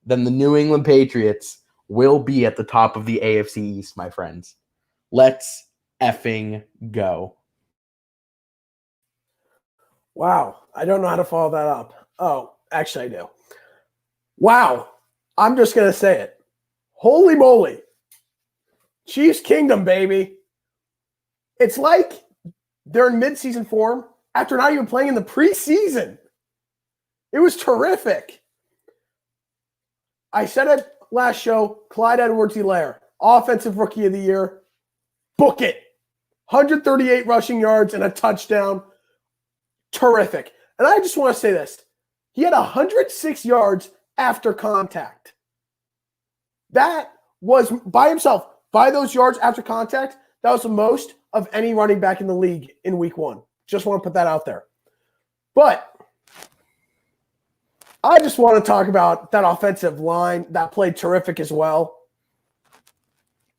then the New England Patriots will be at the top of the AFC East, my friends. Let's effing go. Wow. I don't know how to follow that up. Oh, actually I do. Wow. I'm just going to say it. Holy moly. Chiefs Kingdom, baby. It's like they're in midseason form after not even playing in the preseason. It was terrific. I said it last show, Clyde Edwards-Helaire, Offensive Rookie of the Year. Book it. 138 rushing yards and a touchdown. Terrific. And I just want to say this. He had 106 yards after contact. That was by himself. By those yards after contact, that was the most of any running back in the league in week 1. Just want to put that out there. But I just want to talk about that offensive line that played terrific as well.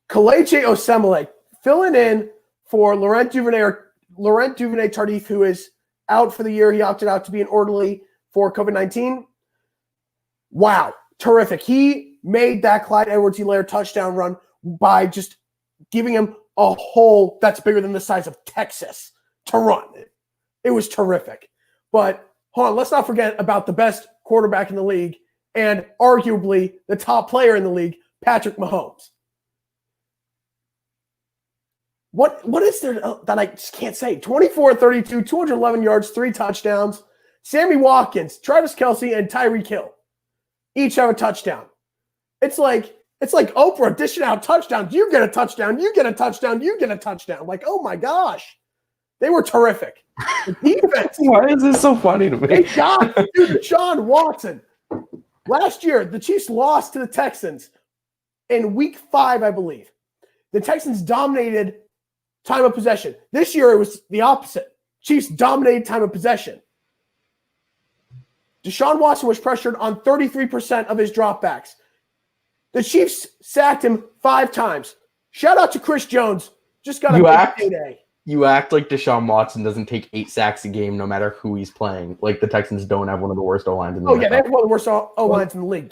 Kelechi Osemele filling in for Laurent Duvernay Tardif, who is out for the year. He opted out to be an orderly for COVID-19. Wow, terrific. He made that Clyde Edwards-Helaire touchdown run by just giving him a hole that's bigger than the size of Texas to run. It was terrific. But hold on, let's not forget about the best quarterback in the league and arguably the top player in the league, Patrick Mahomes. What is there that I just can't say? 24-32, 211 yards, 3 touchdowns. Sammy Watkins, Travis Kelce, and Tyreek Hill each have a touchdown. It's like Oprah dishing out touchdowns. You get a touchdown, you get a touchdown, you get a touchdown. Like, oh my gosh. They were terrific. The defense. Why is this so funny to me? They got Deshaun Watson. Last year, the Chiefs lost to the Texans in week 5, I believe. The Texans dominated time of possession. This year, it was the opposite. Chiefs dominated time of possession. Deshaun Watson was pressured on 33% of his dropbacks. The Chiefs sacked him 5 times. Shout out to Chris Jones. Just got a big payday. You act like Deshaun Watson doesn't take 8 sacks a game no matter who he's playing. Like the Texans don't have one of the worst O-lines in the league. Oh, yeah, they have one of the worst O-lines in the league.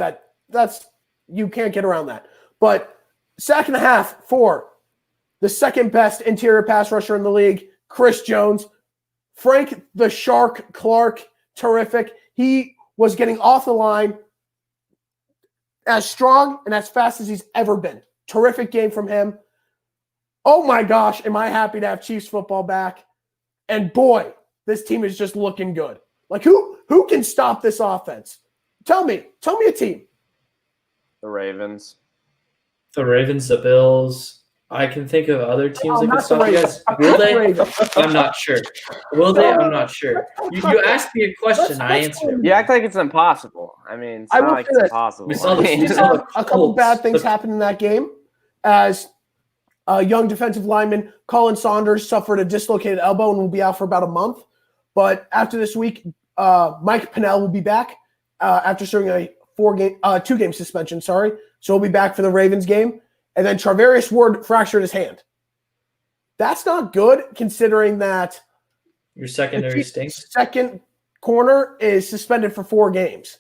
That's you can't get around that. But sack and a half for the second best interior pass rusher in the league, Chris Jones. Frank the Shark Clark, terrific. He was getting off the line as strong and as fast as he's ever been. Terrific game from him. Oh my gosh, am I happy to have Chiefs football back. And boy, this team is just looking good. Like who can stop this offense? Tell me a team. The Ravens. The Ravens, the Bills. I can think of other teams that can not stop the you guys. Will they? I'm not sure. Will they? I'm not sure. You asked me a question. I answered. You act like it's impossible. I mean, it's I not will like say it's this. impossible. We saw the- I mean, We saw a couple Colts. bad things happen in that game as a young defensive lineman, Colin Saunders, suffered a dislocated elbow and will be out for about a month. But after this week, Mike Pennell will be back after serving a 2-game suspension, So he'll be back for the Ravens game. And then Charvarius Ward fractured his hand. That's not good considering that Your secondary stinks. second corner is suspended for 4 games.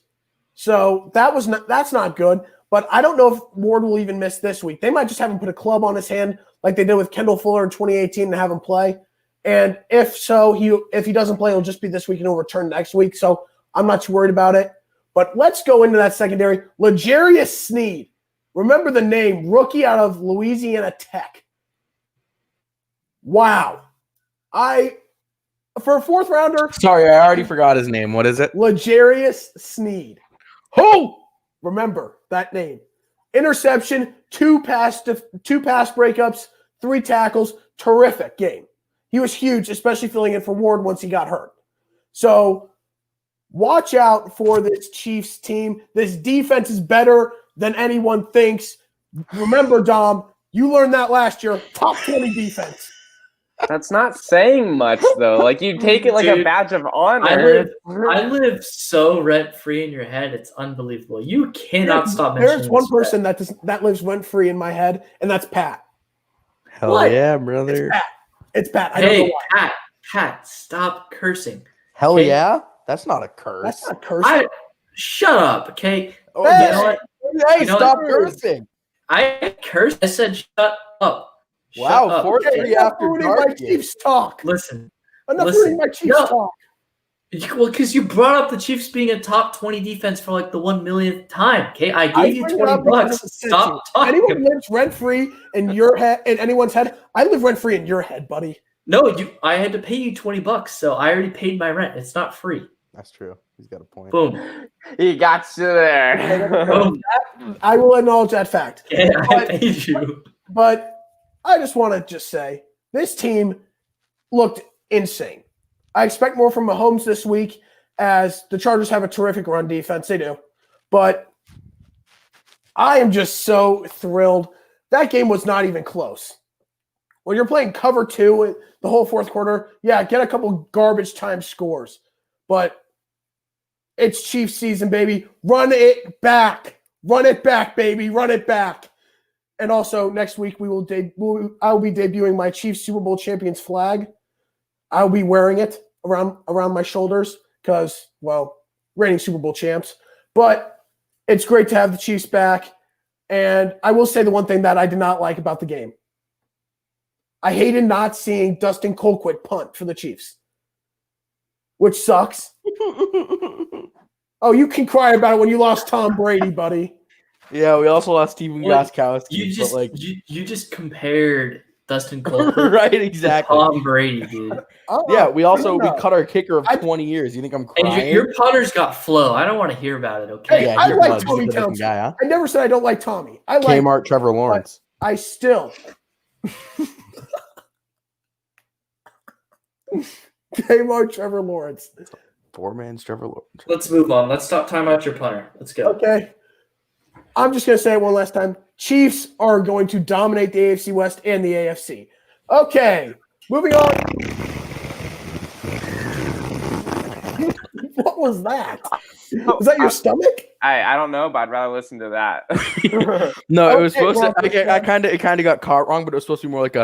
So that's not good. But I don't know if Ward will even miss this week. They might just have him put a club on his hand like they did with Kendall Fuller in 2018 and have him play. And if so, if he doesn't play, it'll just be this week and he'll return next week. So I'm not too worried about it. But let's go into that secondary. L'Jarius Sneed. Remember the name, rookie out of Louisiana Tech. Wow. For a 4th rounder, Sorry, I already forgot his name. What is it? L'Jarius Sneed. Who? Remember that name. Interception, 2 pass breakups, 3 tackles. Terrific game. He was huge, especially filling in for Ward once he got hurt. So watch out for this Chiefs team. This defense is better than anyone thinks. Remember, Dom, you learned that last year. Top 20 defense. that's not saying much, though. Like, you take it like a Dude, badge of honor. I live so rent free in your head. It's unbelievable. You cannot stop mentioning There's one this, person that lives rent free in my head, and that's Pat. Hell What? yeah, It's brother. Pat. It's Pat. I don't know Hey, why. Pat, stop cursing. Hell Hey. yeah? That's not a curse. That's not cursing. Shut up, okay? Oh, Hey, You know what? hey, You know stop what? cursing. I cursed. I said shut up. Shut Wow, up. 4-3 Enough after ruining my dark. Chiefs talk. Listen. Enough listen. ruining my Chiefs No. talk. Well, because you brought up the Chiefs being a top 20 defense for like the 1 millionth time. Okay, I gave you bring it 20 up because bucks. it's Stop sensitive. talking. Anyone lives rent free in your head, in anyone's head. I live rent free in your head, buddy. No, I had to pay you 20 bucks, so I already paid my rent. It's not free. That's true. He's got a point. Boom. He got you there. Boom. I will acknowledge that fact. Yeah, I paid you. But I just want to just say this team looked insane. I expect more from Mahomes this week as the Chargers have a terrific run defense. They do. But I am just so thrilled. That game was not even close. When you're playing cover 2 the whole fourth quarter, yeah, get a couple garbage time scores. But it's Chiefs season, baby. Run it back. Run it back, baby. Run it back. And also next week I will be debuting my Chiefs Super Bowl champions flag. I'll be wearing it around my shoulders because, well, reigning Super Bowl champs. But it's great to have the Chiefs back. And I will say the one thing that I did not like about the game. I hated not seeing Dustin Colquitt punt for the Chiefs, which sucks. Oh, you can cry about it when you lost Tom Brady, buddy. Yeah, we also lost Steven Well, Gostkowski. You just compared Dustin Colquitt right, to exactly. Tom Brady, dude. Oh, Yeah, we no. cut our kicker of 20 years. You think I'm And crying? your punter's got flow. I don't want to hear about it, okay? Hey, yeah, I he like does. He's a Tommy good-looking Townsend. guy, huh? I never said I don't like Tommy. I like Kmart, Trevor Lawrence. I still Kmart, Trevor Lawrence. Poor man's Trevor Lawrence. Let's move on. Let's stop time out your punter. Let's go. Okay. I'm just going to say it one last time. Chiefs are going to dominate the AFC West and the AFC. Okay. Moving on. What was that? Was that your stomach? I don't know, but I'd rather listen to that. No, it was Okay, supposed well, to. It kind of got caught wrong, but it was supposed to be more like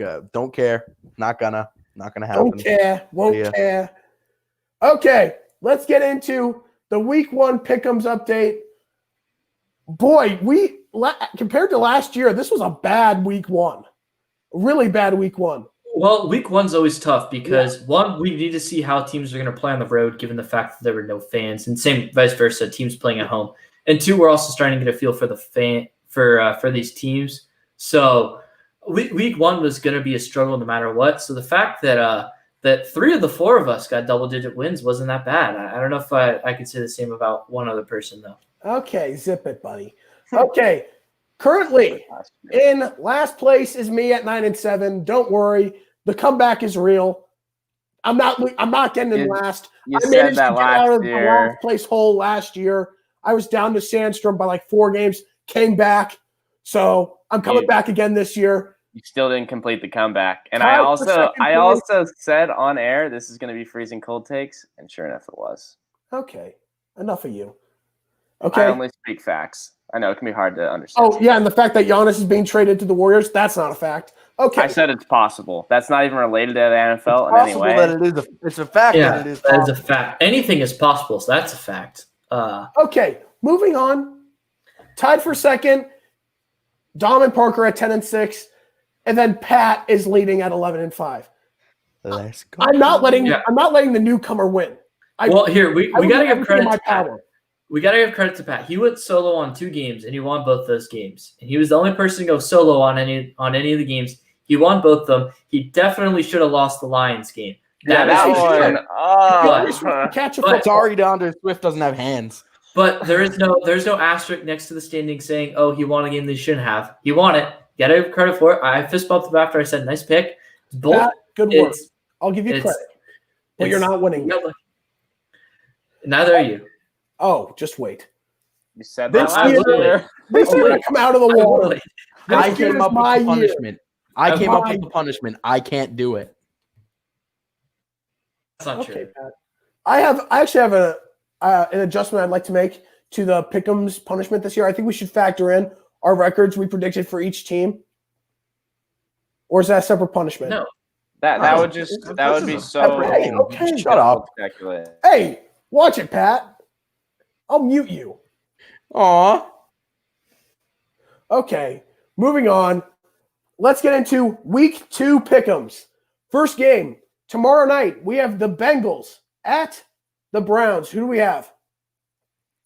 a don't care, not gonna happen. Don't care. Won't Yeah. care. Okay. Let's get into the week 1 pick'ems update. Boy, compared to last year, this was a bad week 1. Really bad week 1. Well, week 1's always tough because one, we need to see how teams are going to play on the road, given the fact that there were no fans, and same vice versa, teams playing at home. And 2, we're also starting to get a feel for the for these teams. So week 1 was going to be a struggle no matter what. So the fact that that 3 of the 4 of us got double-digit wins wasn't that bad. I don't know if I could say the same about one other person though. Okay, zip it, buddy. Okay. Currently in last place is me at 9-7. Don't worry. The comeback is real. I'm not getting in last. You I said managed that to get out last of the year. last place hole last year. I was down to Sandstrom by like 4 games, came back. So I'm coming back again this year. You still didn't complete the comeback. And Tied I for also second place. said on air this is going to be freezing cold takes, and sure enough it was. Okay. Enough of you. I Okay. only speak facts. I know it can be hard to understand. Oh, yeah, and the fact that Giannis is being traded to the Warriors, that's not a fact. Okay. I said it's possible. That's not even related to the NFL in any Possible way. that it is. It's a fact Yeah, that it is. that is a possible. fact. Anything is possible, so that's a fact. Okay, moving on. Tied for second, Dom and Parker at 10-6, and then Pat is leading at 11-5. Let's go. I'm not letting Yeah. the newcomer win. Well, here we I would got to do give everything credit in my to Pat. power. We got to give credit to Pat. He went solo on 2 games, and he won both those games. And he was the only person to go solo on any of the games. He won both of them. He definitely should have lost the Lions game. Yeah, That that is- one. But- Oh. Catch a But- football. Sorry, DeAndre Swift doesn't have hands. But there's no asterisk next to the standing saying, "Oh, he won a game they shouldn't have." He won it. Got to give credit for it. I fist bumped him after I said, "Nice pick." It's both. Pat, good work. It's, I'll give you it's- credit. But you're it's- not winning. you got lucky. Neither are you. Oh, just wait. You said that This last year- year. This Oh, year wait. I come out of the I water. would. I This year came is up with my the year. punishment. I came up Mine. with the punishment. I can't do it. That's not Okay, true. Pat. I actually have an adjustment I'd like to make to the Pick'em's punishment this year. I think we should factor in our records we predicted for each team. Or is that a separate punishment? No. That Oh, would be so Hey, okay. Shut up. speculative. Hey, watch it, Pat. I'll mute you. Aw. Okay, moving on. Let's get into week 2 Pick'ems. First game, tomorrow night, we have the Bengals at the Browns. Who do we have?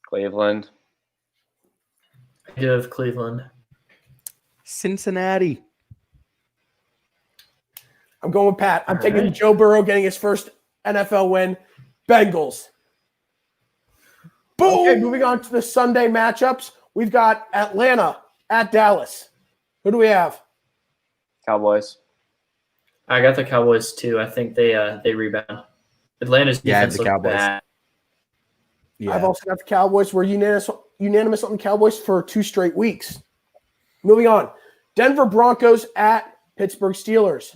Cleveland. I do have Cleveland. Cincinnati. I'm going with Pat. I'm All taking right. Joe Burrow getting his first NFL win. Bengals. Boom. Okay, moving on to the Sunday matchups. We've got Atlanta at Dallas. Who do we have? Cowboys. I got the Cowboys too. I think they rebound. Atlanta's Yeah, defense the looks Cowboys. bad. I've also got the Cowboys. We're unanimous on the Cowboys for 2 straight weeks. Moving on. Denver Broncos at Pittsburgh Steelers.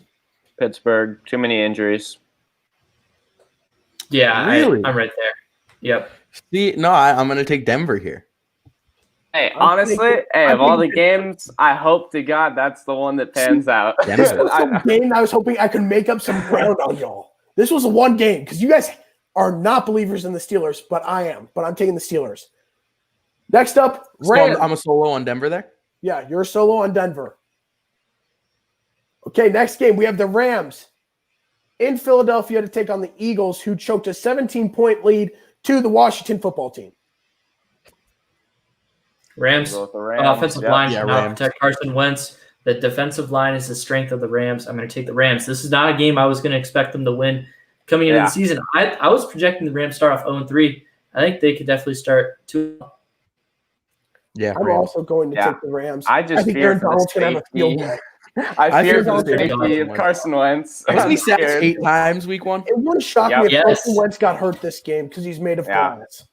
Pittsburgh. Too many injuries. Yeah, Really? I'm right there. Yep. See, no, I'm going to take Denver here. Hey, I'm honestly, thinking- of all the thinking- games, I hope to God that's the one that pans out. This Denver. was some game I was hoping I could make up some ground on y'all. This was one game because you guys are not believers in the Steelers, but I am. But I'm taking the Steelers. Next up, So Rams. I'm a solo on Denver there. Yeah, you're solo on Denver. Okay, next game, we have the Rams in Philadelphia to take on the Eagles, who choked a 17-point lead to the Washington football team. Rams. Go with the Rams. Offensive Yep. line Yeah, cannot Rams. protect Carson Wentz. The defensive line is the strength of the Rams. I'm going to take the Rams. This is not a game I was going to expect them to win coming into Yeah. the season. I was projecting the Rams start off 0-3. I think they could definitely start 2. Yeah, I'm Rams. also going to Yeah. take the Rams. I just think fear Aaron for the Donald's going to have a field safety. day. I fear fear for for the the safety of Carson Carson Wentz. Wasn't he I'm sacked scared. 8 times week 1? It wouldn't shock Yep. me if Yes. Carson Wentz got hurt this game because he's made of Yeah. glass.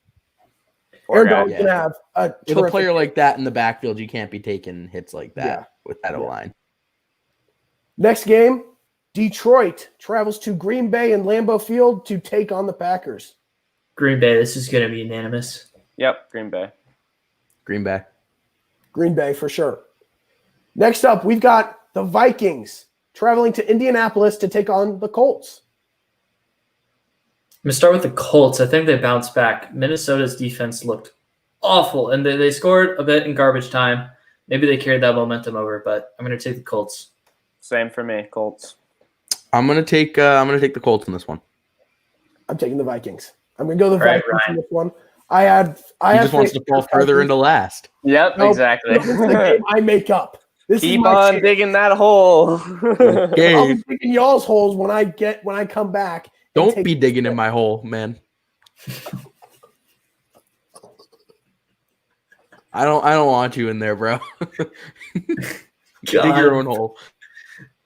Poor Aaron guy. Donald's going to have a With a terrific player like that in the backfield, you can't be taking hits like that Yeah. with that Yeah. O-line. Next game, Detroit travels to Green Bay and Lambeau Field to take on the Packers. Green Bay, this is going to be unanimous. Yep, Green Bay. Green Bay. Green Bay for sure. Next up, we've got the Vikings traveling to Indianapolis to take on the Colts. I'm going to start with the Colts. I think they bounced back. Minnesota's defense looked awful, and they scored a bit in garbage time. Maybe they carried that momentum over, but I'm going to take the Colts. Same for me, Colts. I'm gonna take the Colts in this one. I'm taking the Vikings. I'm going to go the Right, Vikings in Ryan. this one. I had He just wants to fall further into last. Yep, Nope. exactly. This is the game I make up. This Keep is my on chance. digging that hole. I'll Okay, be digging y'all's holes when I come back. and don't take- be digging in my hole, man. I don't want you in there, bro. Dig your own hole.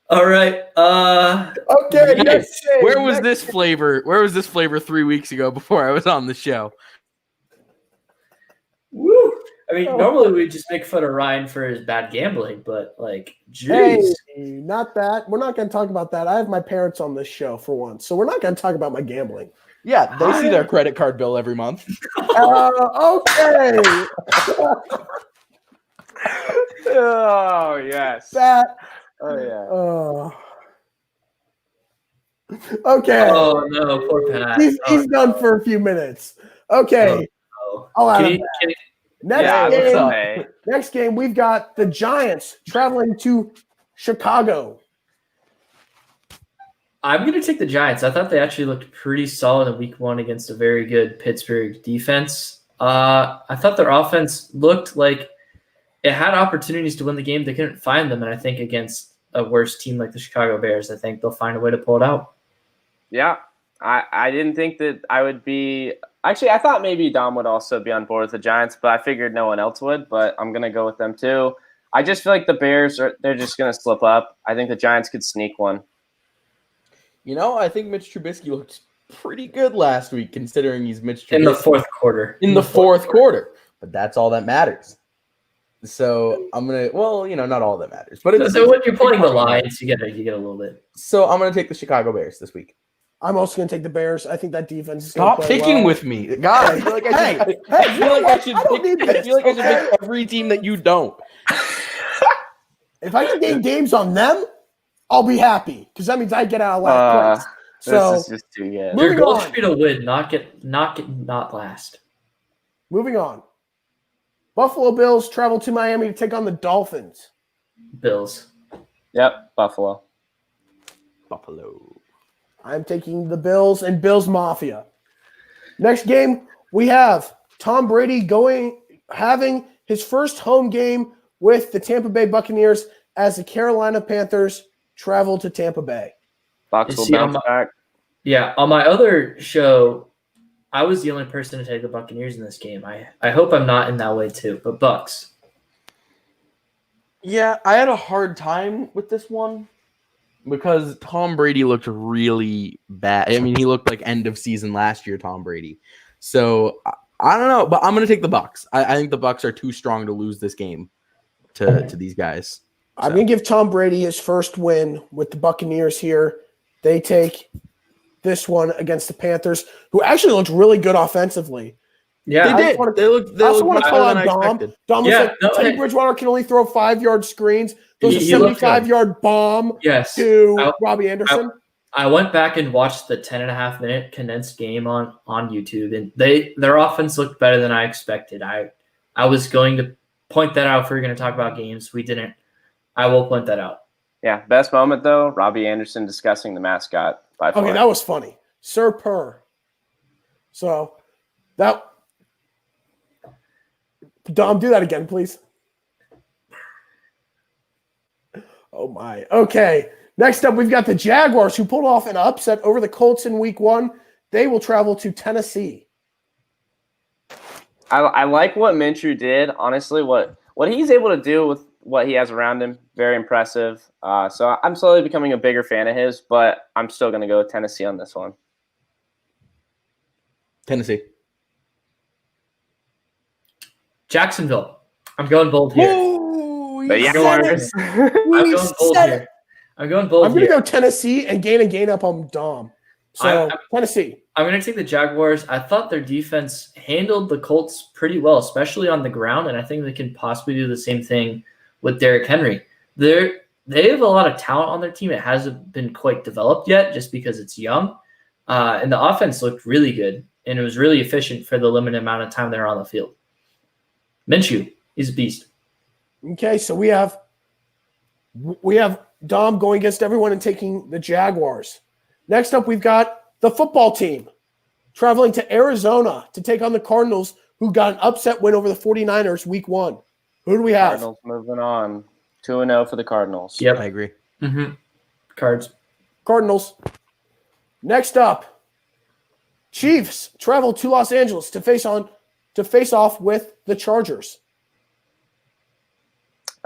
All right. Okay, Hey, next game. Where was Next- this flavor? Where was this flavor 3 weeks ago before I was on the show? Woo. I mean, Oh. normally we just make fun of Ryan for his bad gambling, but like, Hey, jeez. not that. We're not going to talk about that. I have my parents on this show for once, so we're not going to talk about my gambling. Yeah, they see their credit card bill every month. Okay. Oh yes. That. Oh yeah. Okay. Oh no, poor Pat. He's done for a few minutes. Okay. Oh. I'll have Can him you, back. can you- Next Yeah, game. what's up? Hey. Next game, we've got the Giants traveling to Chicago. I'm going to take the Giants. I thought they actually looked pretty solid in week 1 against a very good Pittsburgh defense. I thought their offense looked like it had opportunities to win the game. They couldn't find them. And I think against a worse team like the Chicago Bears, I think they'll find a way to pull it out. Yeah. I didn't think that I would be actually I thought maybe Dom would also be on board with the Giants, but I figured no one else would, but I'm gonna go with them too. I just feel like the Bears they're just gonna slip up. I think the Giants could sneak one. You know, I think Mitch Trubisky looked pretty good last week, considering he's Mitch Trubisky In the fourth quarter. in the fourth quarter. But that's all that matters. So I'm gonna, well, you know, not all that matters, but it's So when you're playing the Lions, you get a little bit. So I'm gonna take the Chicago Bears this week. I'm also going to take the Bears. I think that defense is going to Stop play picking well. with me, God. I feel like I should. Hey, I feel like I should. I don't need pick, I this, feel like I should okay? pick every team that you don't. If I can gain games on them, I'll be happy because that means I get out of last place. So This is just too good. Moving Your goal on. should be to win, not last. moving on. Buffalo Bills travel to Miami to take on the Dolphins. Bills. Yep, Buffalo. Buffalo. I'm taking the Bills and Bills Mafia. Next game, we have Tom Brady having his first home game with the Tampa Bay Buccaneers as the Carolina Panthers travel to Tampa Bay. Bucks Is will he on bounce back. Yeah, on my other show, I was the only person to take the Buccaneers in this game. I hope I'm not in that way too, but Bucks. Yeah, I had a hard time with this one because Tom Brady looked really bad. I mean, he looked like end of season last year, Tom Brady. So I don't know, but I'm gonna take the Bucks. I think the Bucks are too strong to lose this game to these guys. I'm going to give Tom Brady his first win with the Buccaneers here. They take this one against the Panthers, who actually looked really good offensively. Yeah, They did. They looked. They I also looked want much to better call than I out Dom. expected. Dom was Yeah, like, no, Teddy hey. Bridgewater can only throw 5-yard screens. Those are He looked good. 75-yard bomb Yes. to Robbie Anderson. I went back and watched the 10.5-minute condensed game on YouTube, and their offense looked better than I expected. I was going to point that out if we were going to talk about games. We didn't. I will point that out. Yeah, best moment though, Robbie Anderson discussing the mascot by far. Okay, that was funny. Sir Purr. So that Dom, do that again, please. Oh my. Okay. Next up, we've got the Jaguars, who pulled off an upset over the Colts in week 1. They will travel to Tennessee. I like what Minshew did. Honestly, what he's able to do with what he has around him, very impressive. So I'm slowly becoming a bigger fan of his, but I'm still going to go with Tennessee on this one. Tennessee. Jacksonville. I'm going bold here. Ooh, The you said Jaguars. it. I'm You going bold said here. it. I'm going bold I'm going to here. go Tennessee and gain up on Dom. So I'm- Tennessee. I'm going to take the Jaguars. I thought their defense handled the Colts pretty well, especially on the ground, and I think they can possibly do the same thing with Derrick Henry. They have a lot of talent on their team. It hasn't been quite developed yet just because it's young. And the offense looked really good, and it was really efficient for the limited amount of time they're on the field. Minshew, he's a beast. Okay, so we have Dom going against everyone and taking the Jaguars. Next up, we've got the football team traveling to Arizona to take on the Cardinals, who got an upset win over the 49ers week 1. Who do we have? Cardinals moving on. 2-0 for the Cardinals. Yep. I agree. Mm-hmm. Cards. Cardinals. Next up, Chiefs travel to Los Angeles to face off with the Chargers.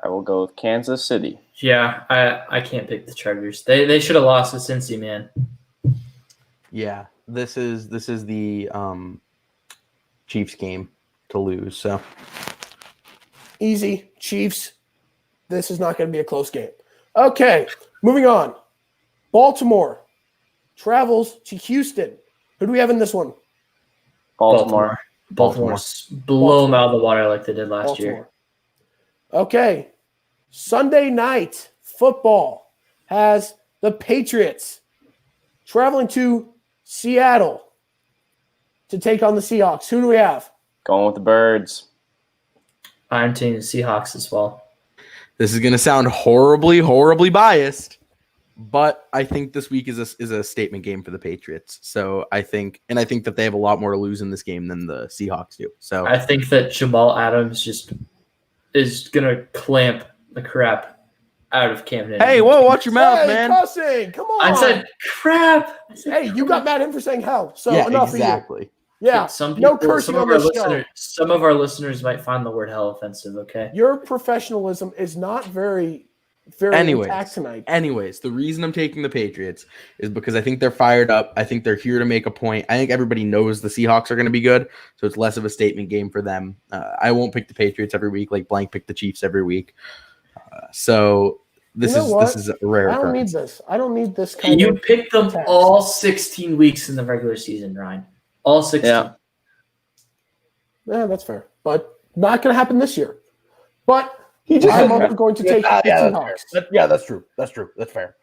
I will go with Kansas City. Yeah, I can't pick the Chargers. They should have lost to Cincy, man. Yeah, this is the Chiefs game to lose. So Easy, Chiefs. This is not going to be a close game. Okay, moving on. Baltimore travels to Houston. Who do we have in this one? Baltimore. Baltimore. Blow them out of the water like they did last year. Okay. Sunday night football has the Patriots traveling to Seattle to take on the Seahawks. Who do we have? Going with the Birds. I'm taking the Seahawks as well. this is going to sound horribly, horribly biased, but I think this week is a statement game for the Patriots. So I think that they have a lot more to lose in this game than the Seahawks do. So I think that Jamal Adams just is gonna clamp the crap out of Cam Newton. hey, whoa, watch your mouth, Hey, man. cussing. Come on. I said crap. hey, you got mad at him for saying hell. So Yeah, enough exactly. of you. Yeah. Some no people, cursing some on of our this show. listeners, some of our listeners might find the word hell offensive. Okay. Your professionalism is not very intact tonight. Anyways, the reason I'm taking the Patriots is because I think they're fired up. I think they're here to make a point. I think everybody knows the Seahawks are going to be good, so it's less of a statement game for them. I won't pick the Patriots every week like Blank picked the Chiefs every week. So this is a rare I don't need occurrence. this. I don't need this kind You of picked them text. all 16 weeks in the regular season, Ryan. All 16. Yeah. Yeah, that's fair. But not going to happen this year. But I'm also going to take the Seahawks. That's true. That's fair.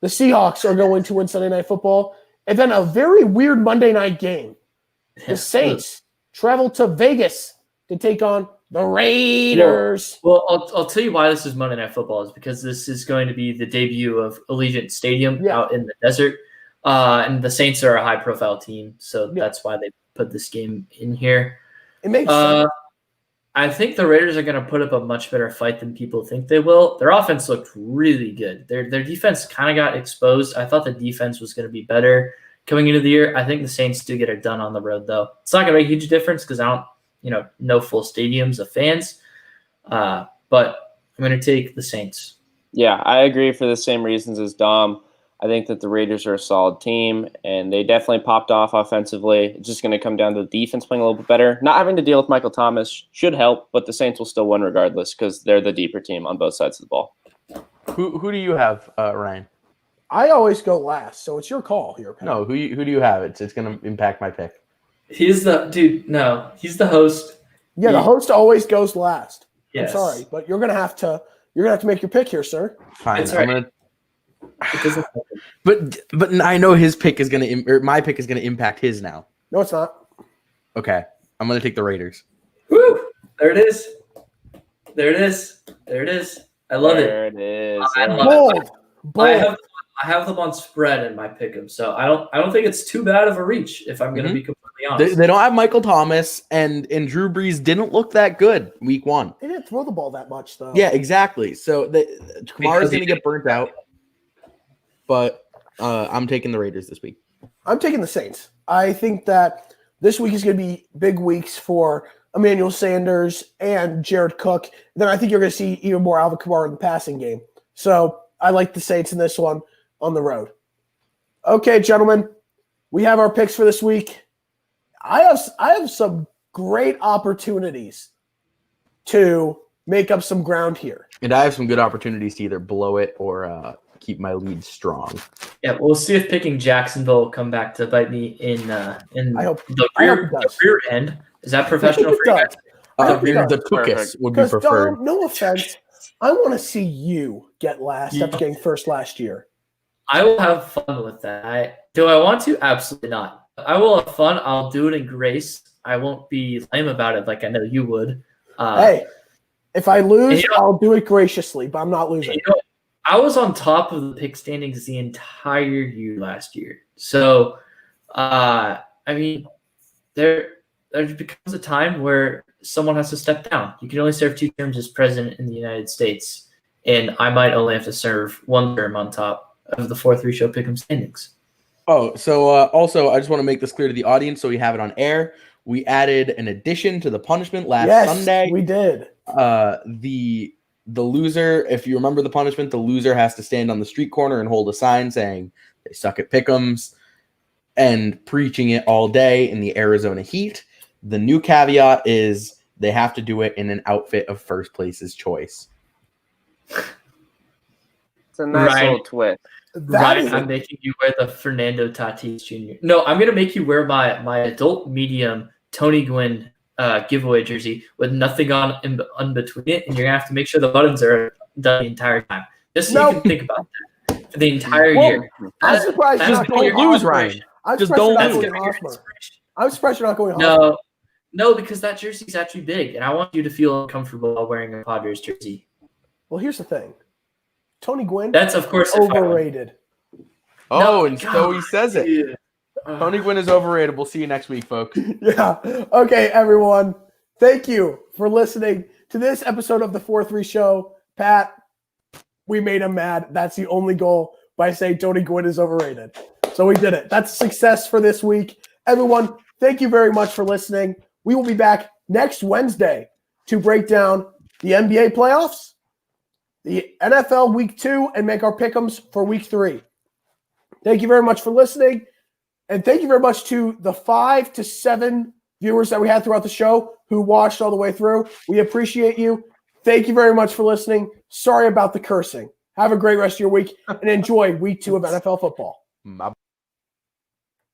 The Seahawks are going to win Sunday Night Football. And then a very weird Monday night game. The Saints travel to Vegas to take on the Raiders. Well, I'll tell you why this is Monday Night Football is because this is going to be the debut of Allegiant Stadium out in the desert. And the Saints are a high-profile team, so that's why they put this game in here. It makes sense. I think the Raiders are going to put up a much better fight than people think they will. Their offense looked really good. Their defense kind of got exposed. I thought the defense was going to be better. coming into the year. I think the Saints do get it done on the road, though. It's not going to make a huge difference because I don't, no full stadiums of fans. But I'm going to take the Saints. Yeah, I agree for the same reasons as Dom. I think that the Raiders are a solid team, and they definitely popped off offensively. It's just going to come down to the defense playing a little bit better. Not having to deal with Michael Thomas should help, but the Saints will still win regardless because they're the deeper team on both sides of the ball. Who do you have, Ryan? I always go last, so it's your call here, Pat. No, who do you have? It's going to impact my pick. He's the host. Yeah, the host always goes last. Yes. I'm sorry, but you're gonna have to make your pick here, sir. Fine. It's I'm right. gonna. It doesn't But I know his pick is or my pick is gonna impact his now. No, it's not. Okay, I'm gonna take the Raiders. Woo! There it is. There it is. There it is. I love There it. it is. I love it. Bold. I have them on spread in my pick'em, so I don't think it's too bad of a reach. If I'm going to be completely honest, They don't have Michael Thomas, and Drew Brees didn't look that good week 1. They didn't throw the ball that much, though. Yeah, exactly. So Kamara's gonna get burnt out, but I'm taking the Raiders this week. I'm taking the Saints. I think that this week is going to be big weeks for Emmanuel Sanders and Jared Cook. Then I think you're going to see even more Alvin Kamara in the passing game. So I like the Saints in this one on the road. Okay, gentlemen, we have our picks for this week. I have some great opportunities to make up some ground here. And I have some good opportunities to either blow it or keep my lead strong. yeah, we'll see if picking Jacksonville will come back to bite me in I hope the I hope rear, it the does. rear end. Is that professional for you guys? The Tookus would be Because, preferred. Dom, no offense, I want to see you get last after getting first last year. I will have fun with that. Do I want to? Absolutely not. I will have fun. I'll do it in grace. I won't be lame about it like I know you would. Hey, if I lose, you know- I'll do it graciously, but I'm not losing. I was on top of the pick standings the entire year last year. So, I mean, there becomes a time where someone has to step down. You can only serve 2 terms as president in the United States, and I might only have to serve 1 term on top of the 4-3 show pick'em standings. Oh, so also, I just want to make this clear to the audience so we have it on air. We added an addition to the punishment last Sunday. We did. The loser, if you remember the punishment, the loser has to stand on the street corner and hold a sign saying they suck at pick'ems and preaching it all day in the Arizona heat. The new caveat is they have to do it in an outfit of first place's choice. It's a nice Right. little twist. Ryan, I'm making you wear the Fernando Tatis Jr. No, I'm going to make you wear my adult medium Tony Gwynn giveaway jersey with nothing on in between it, and you're going to have to make sure the buttons are done the entire time. Just so you can think about that for the entire year. I'm surprised you're not Don't going lose, Hosmer. Ryan. I'm Just surprised don't you're not lose. going Your Hosmer. inspiration. I'm surprised you're not going Hosmer. No, because that jersey's actually big, and I want you to feel uncomfortable while wearing a Padres jersey. Well, here's the thing. Tony Gwynn, That's, of course, if I win. overrated. Oh, No, and so he says it. dude. Tony Gwynn is overrated. We'll see you next week, folks. Yeah. Okay, everyone. Thank you for listening to this episode of the 4-3 show. Pat, we made him mad. That's the only goal by saying Tony Gwynn is overrated. So we did it. That's a success for this week. Everyone, thank you very much for listening. We will be back next Wednesday to break down the NBA playoffs, the NFL Week 2, and make our pick'ems for Week 3. Thank you very much for listening. And thank you very much to the 5 to 7 viewers that we had throughout the show who watched all the way through. We appreciate you. Thank you very much for listening. Sorry about the cursing. Have a great rest of your week and enjoy Week 2 of NFL football. Bye.